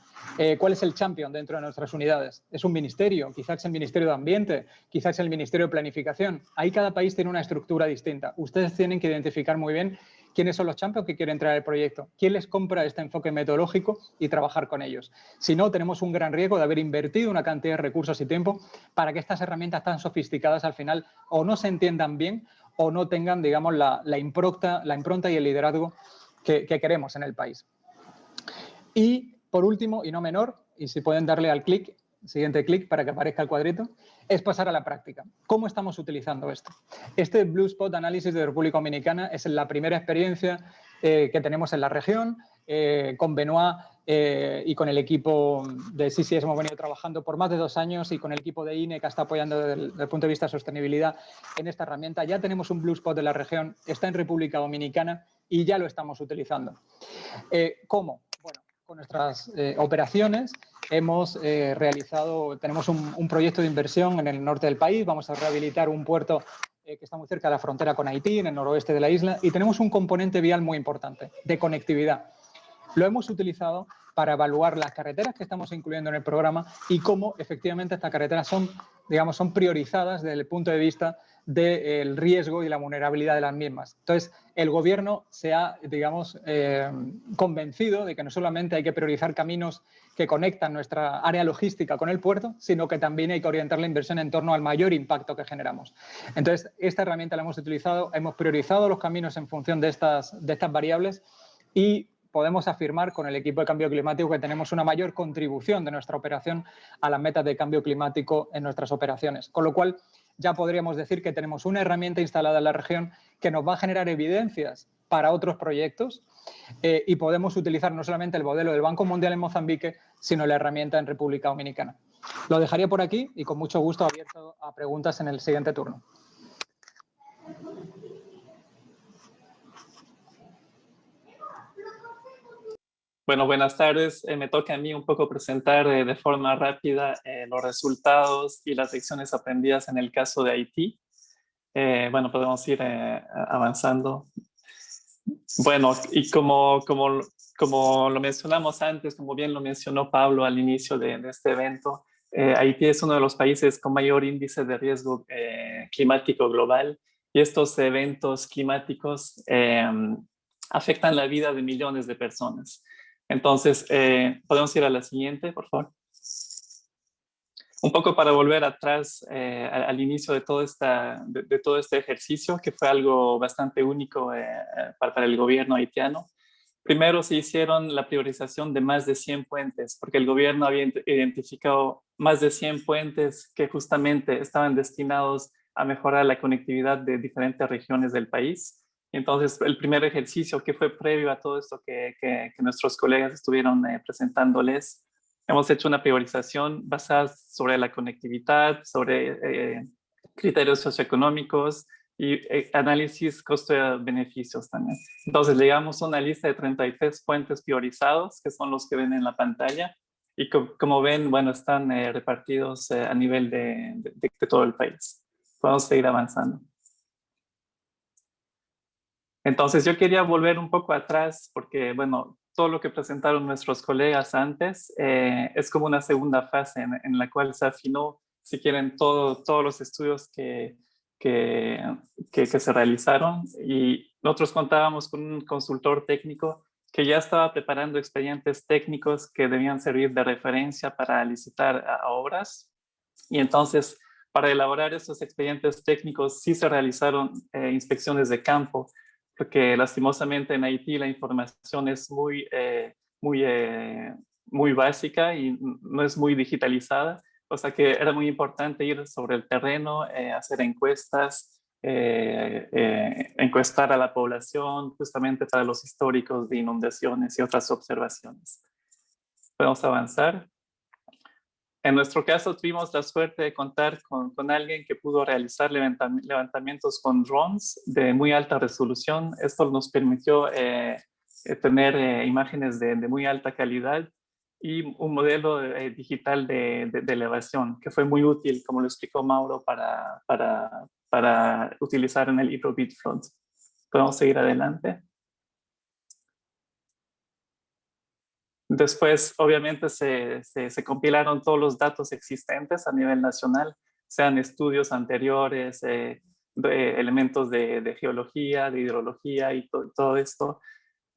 ¿Cuál es el champion dentro de nuestras unidades? ¿Es un ministerio? Quizás es el Ministerio de Ambiente, quizás es el Ministerio de Planificación. Ahí cada país tiene una estructura distinta. Ustedes tienen que identificar muy bien quiénes son los champions que quieren entrar al proyecto, quién les compra este enfoque metodológico y trabajar con ellos. Si no, tenemos un gran riesgo de haber invertido una cantidad de recursos y tiempo para que estas herramientas tan sofisticadas al final o no se entiendan bien o no tengan, digamos, la impronta y el liderazgo que queremos en el país. Y, por último, y no menor, y si pueden darle al siguiente clic para que aparezca el cuadrito, es pasar a la práctica. ¿Cómo estamos utilizando esto? Este Blue Spot Análisis de República Dominicana es la primera experiencia que tenemos en la región. Con Benoit y con el equipo de CCS hemos venido trabajando por más de 2 años y con el equipo de INE que está apoyando desde el punto de vista de sostenibilidad en esta herramienta. Ya tenemos un Blue Spot de la región, está en República Dominicana y ya lo estamos utilizando. ¿Cómo? Bueno, con nuestras operaciones tenemos un proyecto de inversión en el norte del país, vamos a rehabilitar un puerto que está muy cerca de la frontera con Haití, en el noroeste de la isla, y tenemos un componente vial muy importante, de conectividad. Lo hemos utilizado para evaluar las carreteras que estamos incluyendo en el programa y cómo efectivamente estas carreteras son, digamos, son priorizadas desde el punto de vista del riesgo y la vulnerabilidad de las mismas. Entonces, el gobierno se ha, digamos, convencido de que no solamente hay que priorizar caminos que conectan nuestra área logística con el puerto, sino que también hay que orientar la inversión en torno al mayor impacto que generamos. Entonces, esta herramienta la hemos utilizado, hemos priorizado los caminos en función de estas variables y podemos afirmar con el equipo de cambio climático que tenemos una mayor contribución de nuestra operación a las metas de cambio climático en nuestras operaciones. Con lo cual, ya podríamos decir que tenemos una herramienta instalada en la región que nos va a generar evidencias para otros proyectos y podemos utilizar no solamente el modelo del Banco Mundial en Mozambique, sino la herramienta en República Dominicana. Lo dejaría por aquí y con mucho gusto abierto a preguntas en el siguiente turno. Bueno, buenas tardes. Me toca a mí un poco presentar de forma rápida los resultados y las lecciones aprendidas en el caso de Haití. Bueno, podemos ir avanzando. Bueno, y como lo mencionamos antes, como bien lo mencionó Pablo al inicio de este evento, Haití es uno de los países con mayor índice de riesgo climático global y estos eventos climáticos afectan la vida de millones de personas. Entonces, podemos ir a la siguiente, por favor. Un poco para volver atrás al inicio de todo este ejercicio, que fue algo bastante único para el gobierno haitiano. Primero se hicieron la priorización de más de 100 puentes, porque el gobierno había identificado más de 100 puentes que justamente estaban destinados a mejorar la conectividad de diferentes regiones del país. Entonces, el primer ejercicio que fue previo a todo esto que nuestros colegas estuvieron presentándoles, hemos hecho una priorización basada sobre la conectividad, sobre criterios socioeconómicos y análisis costo-beneficios también. Entonces, llegamos a una lista de 33 puentes priorizados, que son los que ven en la pantalla, y como ven, bueno, están repartidos a nivel de todo el país. Podemos seguir avanzando. Entonces, yo quería volver un poco atrás porque, bueno, todo lo que presentaron nuestros colegas antes es como una segunda fase en la cual se afinó, si quieren, todos los estudios que se realizaron y nosotros contábamos con un consultor técnico que ya estaba preparando expedientes técnicos que debían servir de referencia para licitar a obras y entonces para elaborar estos expedientes técnicos sí se realizaron inspecciones de campo porque lastimosamente en Haití la información es muy básica y no es muy digitalizada, o sea que era muy importante ir sobre el terreno, hacer encuestas, encuestar a la población justamente para los históricos de inundaciones y otras observaciones. Podemos avanzar. En nuestro caso tuvimos la suerte de contar con alguien que pudo realizar levantamientos con drones de muy alta resolución. Esto nos permitió tener imágenes de muy alta calidad y un modelo digital de elevación que fue muy útil, como lo explicó Mauro, para utilizar en el Hydro-Bit Front. Podemos seguir adelante. Después, obviamente, se compilaron todos los datos existentes a nivel nacional, sean estudios anteriores, elementos de geología, de hidrología y todo esto.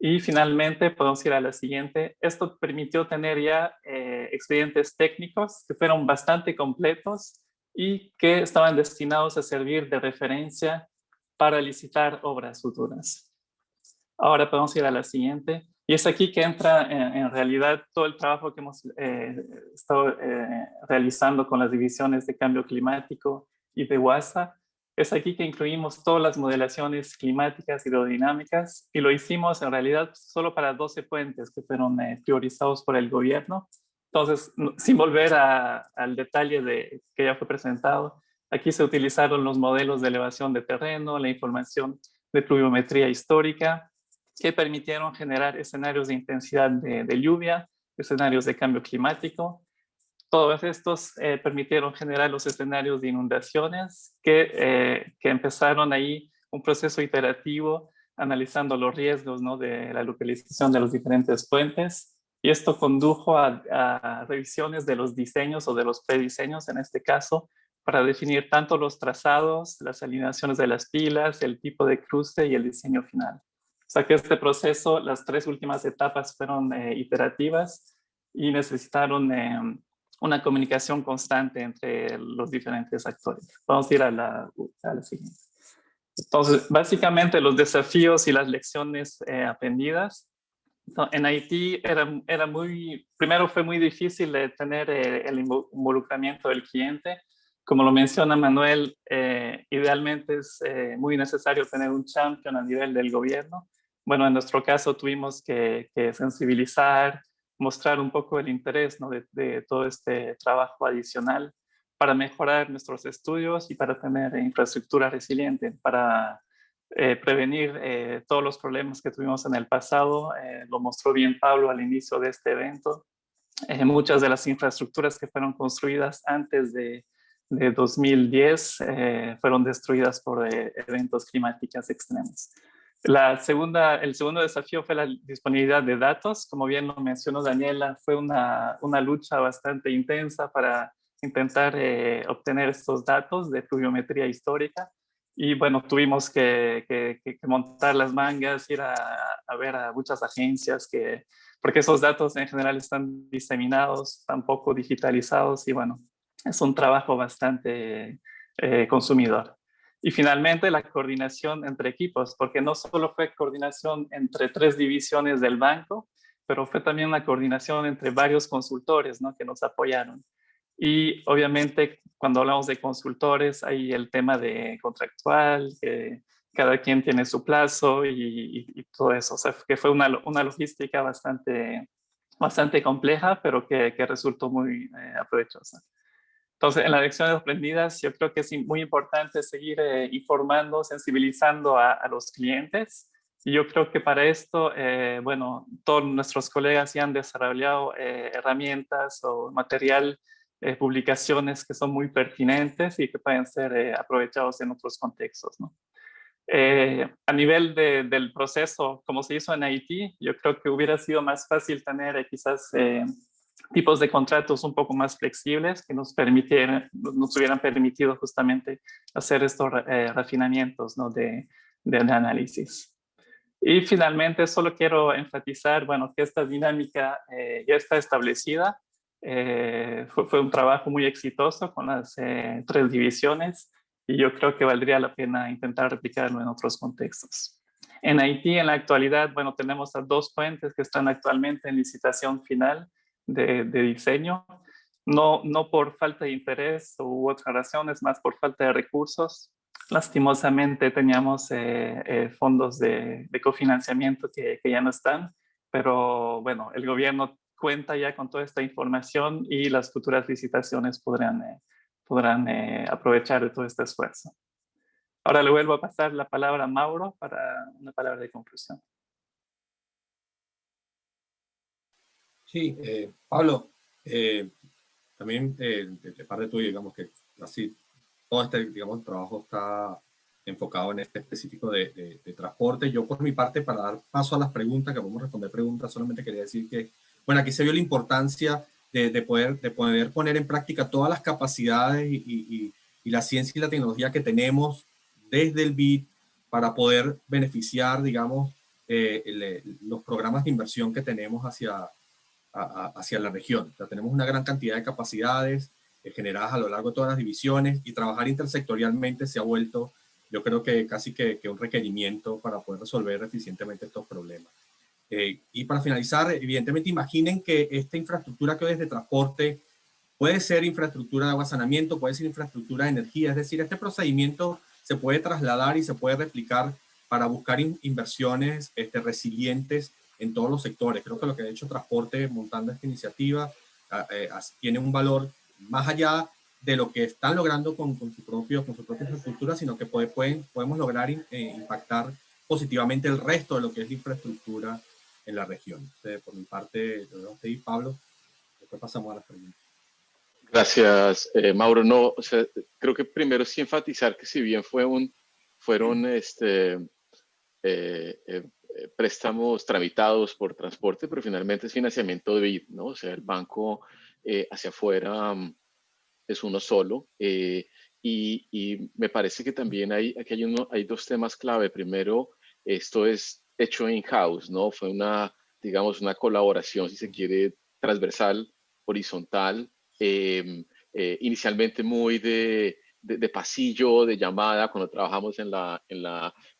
Y finalmente, podemos ir a la siguiente. Esto permitió tener ya expedientes técnicos que fueron bastante completos y que estaban destinados a servir de referencia para licitar obras futuras. Ahora podemos ir a la siguiente. Y es aquí que entra en realidad todo el trabajo que hemos estado realizando con las divisiones de cambio climático y de WASA. Es aquí que incluimos todas las modelaciones climáticas, hidrodinámicas, y lo hicimos en realidad solo para 12 puentes que fueron priorizados por el gobierno. Entonces, sin volver al detalle que ya fue presentado, aquí se utilizaron los modelos de elevación de terreno, la información de pluviometría histórica, que permitieron generar escenarios de intensidad de lluvia, escenarios de cambio climático. Todos estos permitieron generar los escenarios de inundaciones que empezaron ahí un proceso iterativo analizando los riesgos, ¿no?, de la localización de los diferentes puentes Y esto condujo a revisiones de los diseños o de los prediseños en este caso, para definir tanto los trazados, las alineaciones de las pilas, el tipo de cruce y el diseño final. O sea que este proceso, las 3 últimas etapas fueron iterativas y necesitaron una comunicación constante entre los diferentes actores. Vamos a ir a la siguiente. Entonces, básicamente los desafíos y las lecciones aprendidas. En Haití primero fue muy difícil de tener el involucramiento del cliente. Como lo menciona Manuel, idealmente es muy necesario tener un champion a nivel del gobierno. Bueno, en nuestro caso tuvimos que sensibilizar, mostrar un poco el interés, ¿no? de todo este trabajo adicional para mejorar nuestros estudios y para tener infraestructura resiliente, para prevenir todos los problemas que tuvimos en el pasado. Lo mostró bien Pablo al inicio de este evento. Muchas de las infraestructuras que fueron construidas antes de 2010 fueron destruidas por eventos climáticos extremos. El segundo desafío fue la disponibilidad de datos. Como bien lo mencionó Daniela, fue una lucha bastante intensa para intentar obtener estos datos de pluviometría histórica. Y bueno, tuvimos que montar las mangas, ir a ver a muchas agencias, porque esos datos en general están diseminados, tampoco digitalizados, y bueno, es un trabajo bastante consumidor. Y finalmente la coordinación entre equipos, porque no solo fue coordinación entre 3 divisiones del banco, pero fue también una coordinación entre varios consultores, ¿no? que nos apoyaron. Y obviamente cuando hablamos de consultores hay el tema de contractual, que cada quien tiene su plazo y todo eso. O sea, que fue una logística bastante compleja, pero que resultó muy aprovechosa. Entonces, en las lecciones aprendidas, yo creo que es muy importante seguir informando, sensibilizando a los clientes. Y yo creo que para esto, bueno, todos nuestros colegas ya han desarrollado herramientas o material, publicaciones que son muy pertinentes y que pueden ser aprovechados en otros contextos, ¿no? A nivel del proceso, como se hizo en Haití, yo creo que hubiera sido más fácil tener quizás tipos de contratos un poco más flexibles que nos hubieran permitido justamente hacer estos refinamientos, ¿no? de análisis. Y finalmente solo quiero enfatizar, bueno, que esta dinámica ya está establecida. Fue un trabajo muy exitoso con las 3 divisiones y yo creo que valdría la pena intentar replicarlo en otros contextos. En Haití, en la actualidad, bueno, tenemos a 2 puentes que están actualmente en licitación final de diseño. No por falta de interés u otras razones, más por falta de recursos. Lastimosamente teníamos fondos de cofinanciamiento que ya no están, pero bueno, el gobierno cuenta ya con toda esta información y las futuras licitaciones podrán aprovechar de todo este esfuerzo. Ahora le vuelvo a pasar la palabra a Mauro para una palabra de conclusión. Sí, Pablo, también de parte tuya, digamos que así todo este, digamos, trabajo está enfocado en este específico de transporte. Yo por mi parte, para dar paso a las preguntas, que vamos a responder preguntas, solamente quería decir que, bueno, aquí se vio la importancia de poder poner en práctica todas las capacidades y la ciencia y la tecnología que tenemos desde el BID para poder beneficiar, digamos, los programas de inversión que tenemos hacia la región. O sea, tenemos una gran cantidad de capacidades generadas a lo largo de todas las divisiones y trabajar intersectorialmente se ha vuelto, yo creo que casi que un requerimiento para poder resolver eficientemente estos problemas. Y para finalizar, evidentemente imaginen que esta infraestructura que hoy es de transporte puede ser infraestructura de agua saneamiento, puede ser infraestructura de energía, es decir, este procedimiento se puede trasladar y se puede replicar para buscar inversiones resilientes en todos los sectores. Creo que lo que ha hecho Transporte montando esta iniciativa tiene un valor más allá de lo que están logrando con su propia infraestructura, sino que podemos lograr impactar positivamente el resto de lo que es la infraestructura en la región. Por mi parte, lo dejo ahí, Pablo. Después pasamos a las preguntas. Gracias, Mauro. No, o sea, creo que primero sí enfatizar que si bien fueron préstamos tramitados por transporte, pero finalmente es financiamiento de BID, ¿no? O sea, el banco hacia afuera es uno solo. Y me parece que también aquí hay dos temas clave. Primero, esto es hecho in-house, ¿no? Fue digamos, una colaboración, si se quiere, transversal, horizontal, inicialmente muy de pasillo, de llamada, cuando trabajamos en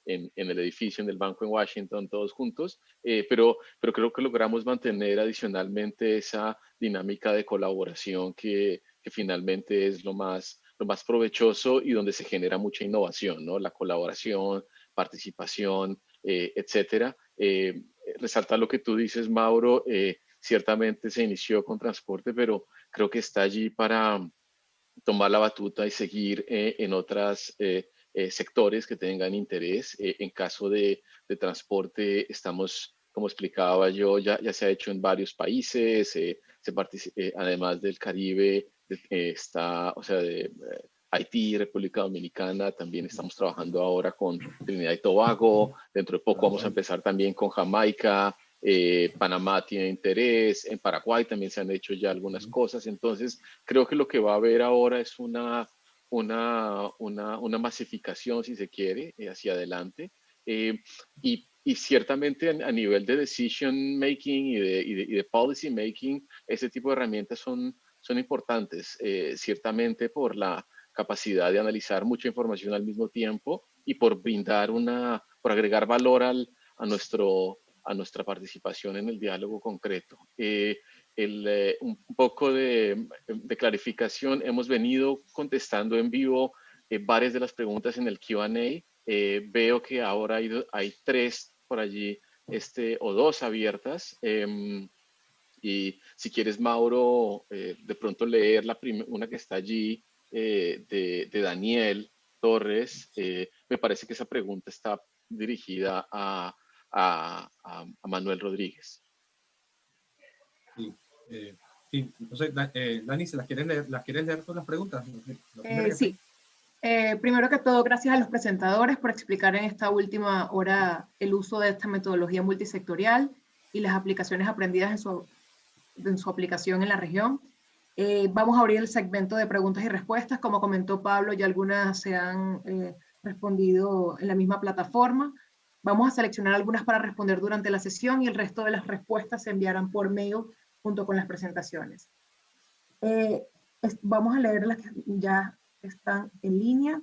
el edificio, en el banco en Washington, todos juntos, pero creo que logramos mantener adicionalmente esa dinámica de colaboración que finalmente es lo más provechoso y donde se genera mucha innovación, ¿no? La colaboración, participación, etcétera. Resaltar lo que tú dices, Mauro, ciertamente se inició con transporte, pero creo que está allí para tomar la batuta y seguir en otros sectores que tengan interés. En caso de transporte, estamos, como explicaba yo, ya se ha hecho en varios países, además del Caribe, o sea, de Haití, República Dominicana, también estamos trabajando ahora con Trinidad y Tobago, dentro de poco vamos a empezar también con Jamaica, Panamá tiene interés, en Paraguay también se han hecho ya algunas cosas, entonces creo que lo que va a haber ahora es una masificación, si se quiere, hacia adelante, y ciertamente a nivel de decision making y de policy making, ese tipo de herramientas son importantes, ciertamente por la capacidad de analizar mucha información al mismo tiempo y por brindar por agregar valor a nuestra participación en el diálogo concreto. Un poco de clarificación, hemos venido contestando en vivo varias de las preguntas en el Q&A. Veo que ahora hay 3 por allí, o 2 abiertas. Y si quieres, Mauro, de pronto leer una que está allí de Daniel Torres. Me parece que esa pregunta está dirigida a Manuel Rodríguez. Sí, sí. Entonces, Dani, ¿se las quieres leer todas las preguntas? Sí. Primero que todo, gracias a los presentadores por explicar en esta última hora el uso de esta metodología multisectorial y las aplicaciones aprendidas en su aplicación en la región. Vamos a abrir el segmento de preguntas y respuestas. Como comentó Pablo, ya algunas se han respondido en la misma plataforma. Vamos a seleccionar algunas para responder durante la sesión y el resto de las respuestas se enviarán por mail junto con las presentaciones. Vamos a leer las que ya están en línea.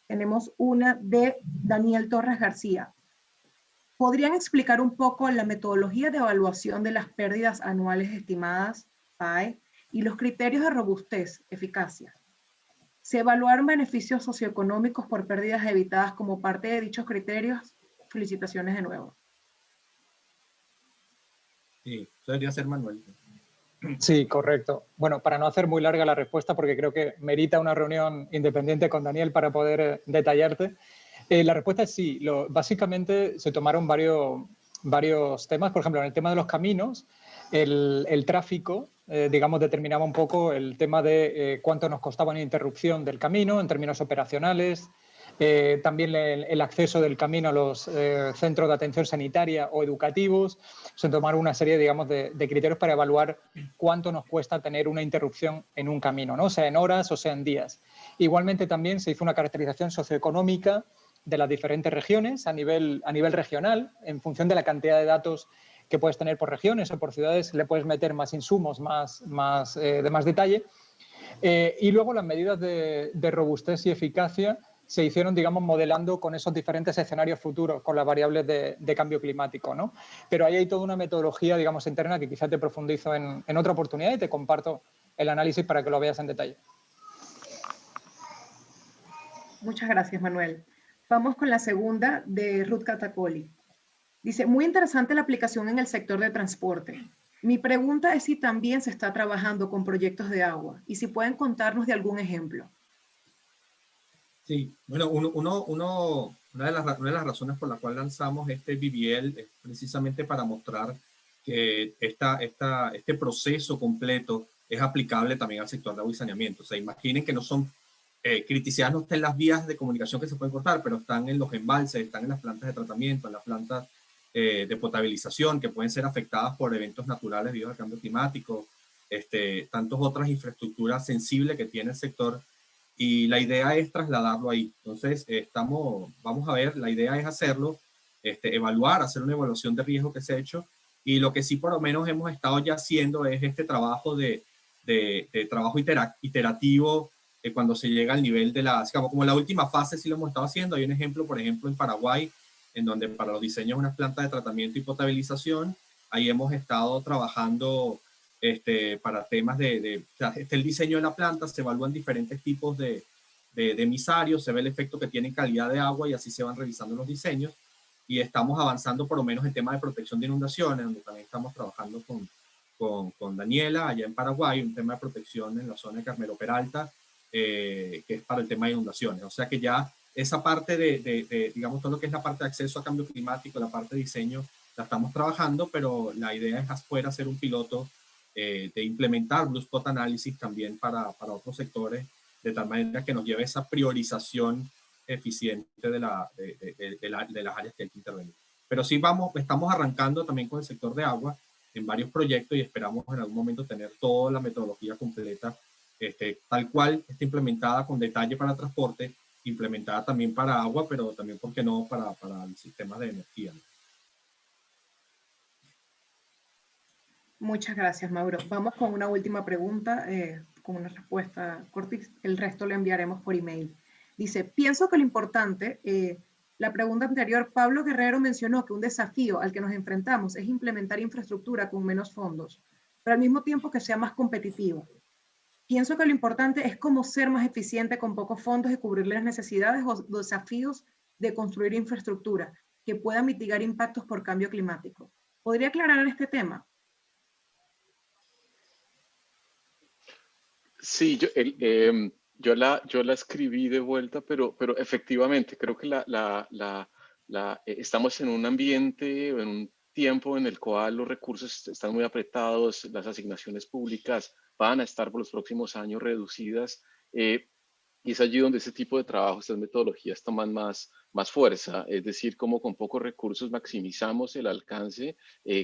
Tenemos una de Daniel Torres García. ¿Podrían explicar un poco la metodología de evaluación de las pérdidas anuales estimadas, PAE, y los criterios de robustez, eficacia? ¿Se evaluaron beneficios socioeconómicos por pérdidas evitadas como parte de dichos criterios? Felicitaciones de nuevo. Sí, eso debería ser Manuel. Sí, correcto. Bueno, para no hacer muy larga la respuesta, porque creo que merita una reunión independiente con Daniel para poder detallarte. La respuesta es sí. Básicamente se tomaron varios temas. Por ejemplo, en el tema de los caminos, el tráfico, digamos, determinaba un poco el tema de cuánto nos costaba una interrupción del camino en términos operacionales, también el acceso del camino a los centros de atención sanitaria o educativos. Se tomaron una serie, digamos, de criterios para evaluar cuánto nos cuesta tener una interrupción en un camino, ¿no? Sea en horas o sea en días. Igualmente también se hizo una caracterización socioeconómica de las diferentes regiones a nivel regional, en función de la cantidad de datos que puedes tener por regiones o por ciudades, le puedes meter más insumos, de más detalle. Y luego las medidas de robustez y eficacia se hicieron, digamos, modelando con esos diferentes escenarios futuros, con las variables de cambio climático, ¿no? Pero ahí hay toda una metodología, digamos, interna que quizás te profundizo en otra oportunidad y te comparto el análisis para que lo veas en detalle. Muchas gracias, Manuel. Vamos con la segunda de Ruth Catacoli. Dice, muy interesante la aplicación en el sector de transporte. Mi pregunta es si también se está trabajando con proyectos de agua y si pueden contarnos de algún ejemplo. Sí, bueno, una de las razones por la cual lanzamos este BBL es precisamente para mostrar que este proceso completo es aplicable también al sector de agua y saneamiento. O sea, imaginen que no son criticidades, no están en las vías de comunicación que se pueden cortar, pero están en los embalses, están en las plantas de tratamiento, en las plantas de potabilización que pueden ser afectadas por eventos naturales debido al cambio climático, tantas otras infraestructuras sensibles que tiene el sector, y la idea es trasladarlo ahí. Entonces, vamos a ver, la idea es hacerlo, evaluar, hacer una evaluación de riesgo que se ha hecho, y lo que sí por lo menos hemos estado ya haciendo es este trabajo de trabajo iterativo, cuando se llega al nivel de como la última fase sí lo hemos estado haciendo. Hay un ejemplo, por ejemplo, en Paraguay, en donde para los diseños de unas plantas de tratamiento y potabilización, ahí hemos estado trabajando para temas o sea, el diseño de la planta, se evalúan diferentes tipos de emisarios, se ve el efecto que tiene en calidad de agua y así se van revisando los diseños. Y estamos avanzando por lo menos en temas de protección de inundaciones, donde también estamos trabajando con Daniela allá en Paraguay, un tema de protección en la zona de Carmelo Peralta, que es para el tema de inundaciones. O sea que ya esa parte digamos, todo lo que es la parte de acceso a cambio climático, la parte de diseño, la estamos trabajando, pero la idea es afuera hacer un piloto de implementar Blue Spot Analysis también para otros sectores, de tal manera que nos lleve esa priorización eficiente de las áreas que hay que intervenir. Pero sí estamos arrancando también con el sector de agua en varios proyectos y esperamos en algún momento tener toda la metodología completa, tal cual está implementada con detalle para transporte, implementada también para agua, pero también, ¿por qué no?, para el sistema de energía, ¿no? Muchas gracias, Mauro. Vamos con una última pregunta, con una respuesta corta. El resto lo enviaremos por email. Dice, pienso que lo importante, la pregunta anterior, Pablo Guerrero mencionó que un desafío al que nos enfrentamos es implementar infraestructura con menos fondos, pero al mismo tiempo que sea más competitivo. Pienso que lo importante es cómo ser más eficiente con pocos fondos y cubrir las necesidades o desafíos de construir infraestructura que pueda mitigar impactos por cambio climático. ¿Podría aclarar este tema? Sí, yo la escribí de vuelta, pero efectivamente creo que estamos en un ambiente, en un tiempo en el cual los recursos están muy apretados, las asignaciones públicas van a estar por los próximos años reducidas, y es allí donde ese tipo de trabajo, estas metodologías toman más fuerza, es decir, cómo con pocos recursos maximizamos el alcance,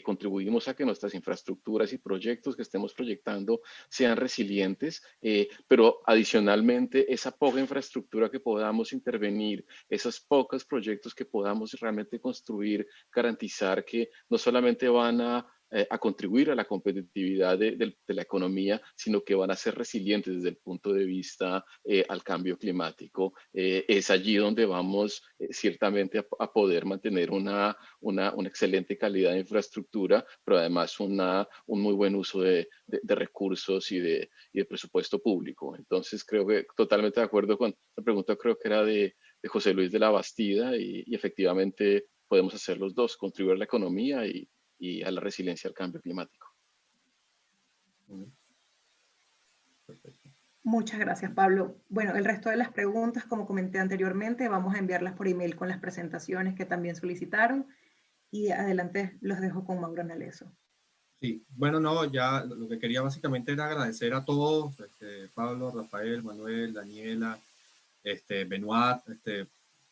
contribuimos a que nuestras infraestructuras y proyectos que estemos proyectando sean resilientes, pero adicionalmente esa poca infraestructura que podamos intervenir, esos pocos proyectos que podamos realmente construir, garantizar que no solamente van a contribuir a la competitividad de la economía, sino que van a ser resilientes desde el punto de vista al cambio climático. Es allí donde vamos ciertamente a poder mantener una excelente calidad de infraestructura, pero además un muy buen uso de recursos y de presupuesto público. Entonces creo que totalmente de acuerdo con la pregunta, creo que era de José Luis de la Bastida, y efectivamente podemos hacer los dos, contribuir a la economía y a la resiliencia al cambio climático. Perfecto. Muchas gracias, Pablo. Bueno, el resto de las preguntas, como comenté anteriormente, vamos a enviarlas por email con las presentaciones que también solicitaron. Y adelante los dejo con Mauro Naleso. Sí, bueno, no, ya lo que quería básicamente era agradecer a todos, Pablo, Rafael, Manuel, Daniela, Benoit,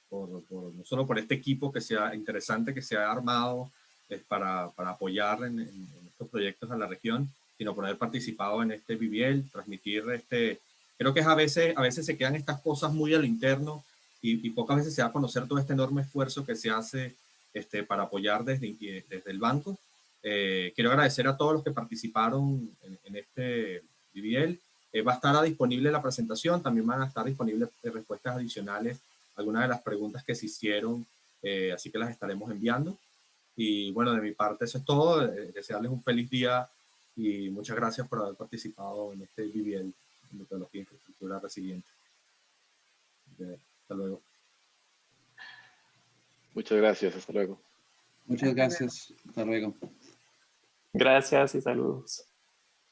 no solo por este equipo interesante que se ha armado para apoyar en estos proyectos a la región, sino por haber participado en este Viviel, transmitir creo que a veces se quedan estas cosas muy a lo interno y pocas veces se da a conocer todo este enorme esfuerzo que se hace para apoyar desde el banco. Quiero agradecer a todos los que participaron en este Viviel. Va a estar disponible la presentación, también van a estar disponibles respuestas adicionales a algunas de las preguntas que se hicieron, así que las estaremos enviando. Y bueno, de mi parte eso es todo. Desearles un feliz día y muchas gracias por haber participado en este Viviel de metodología e infraestructura resiliente. Hasta luego. Muchas gracias, hasta luego. Muchas gracias, hasta luego. Gracias y saludos.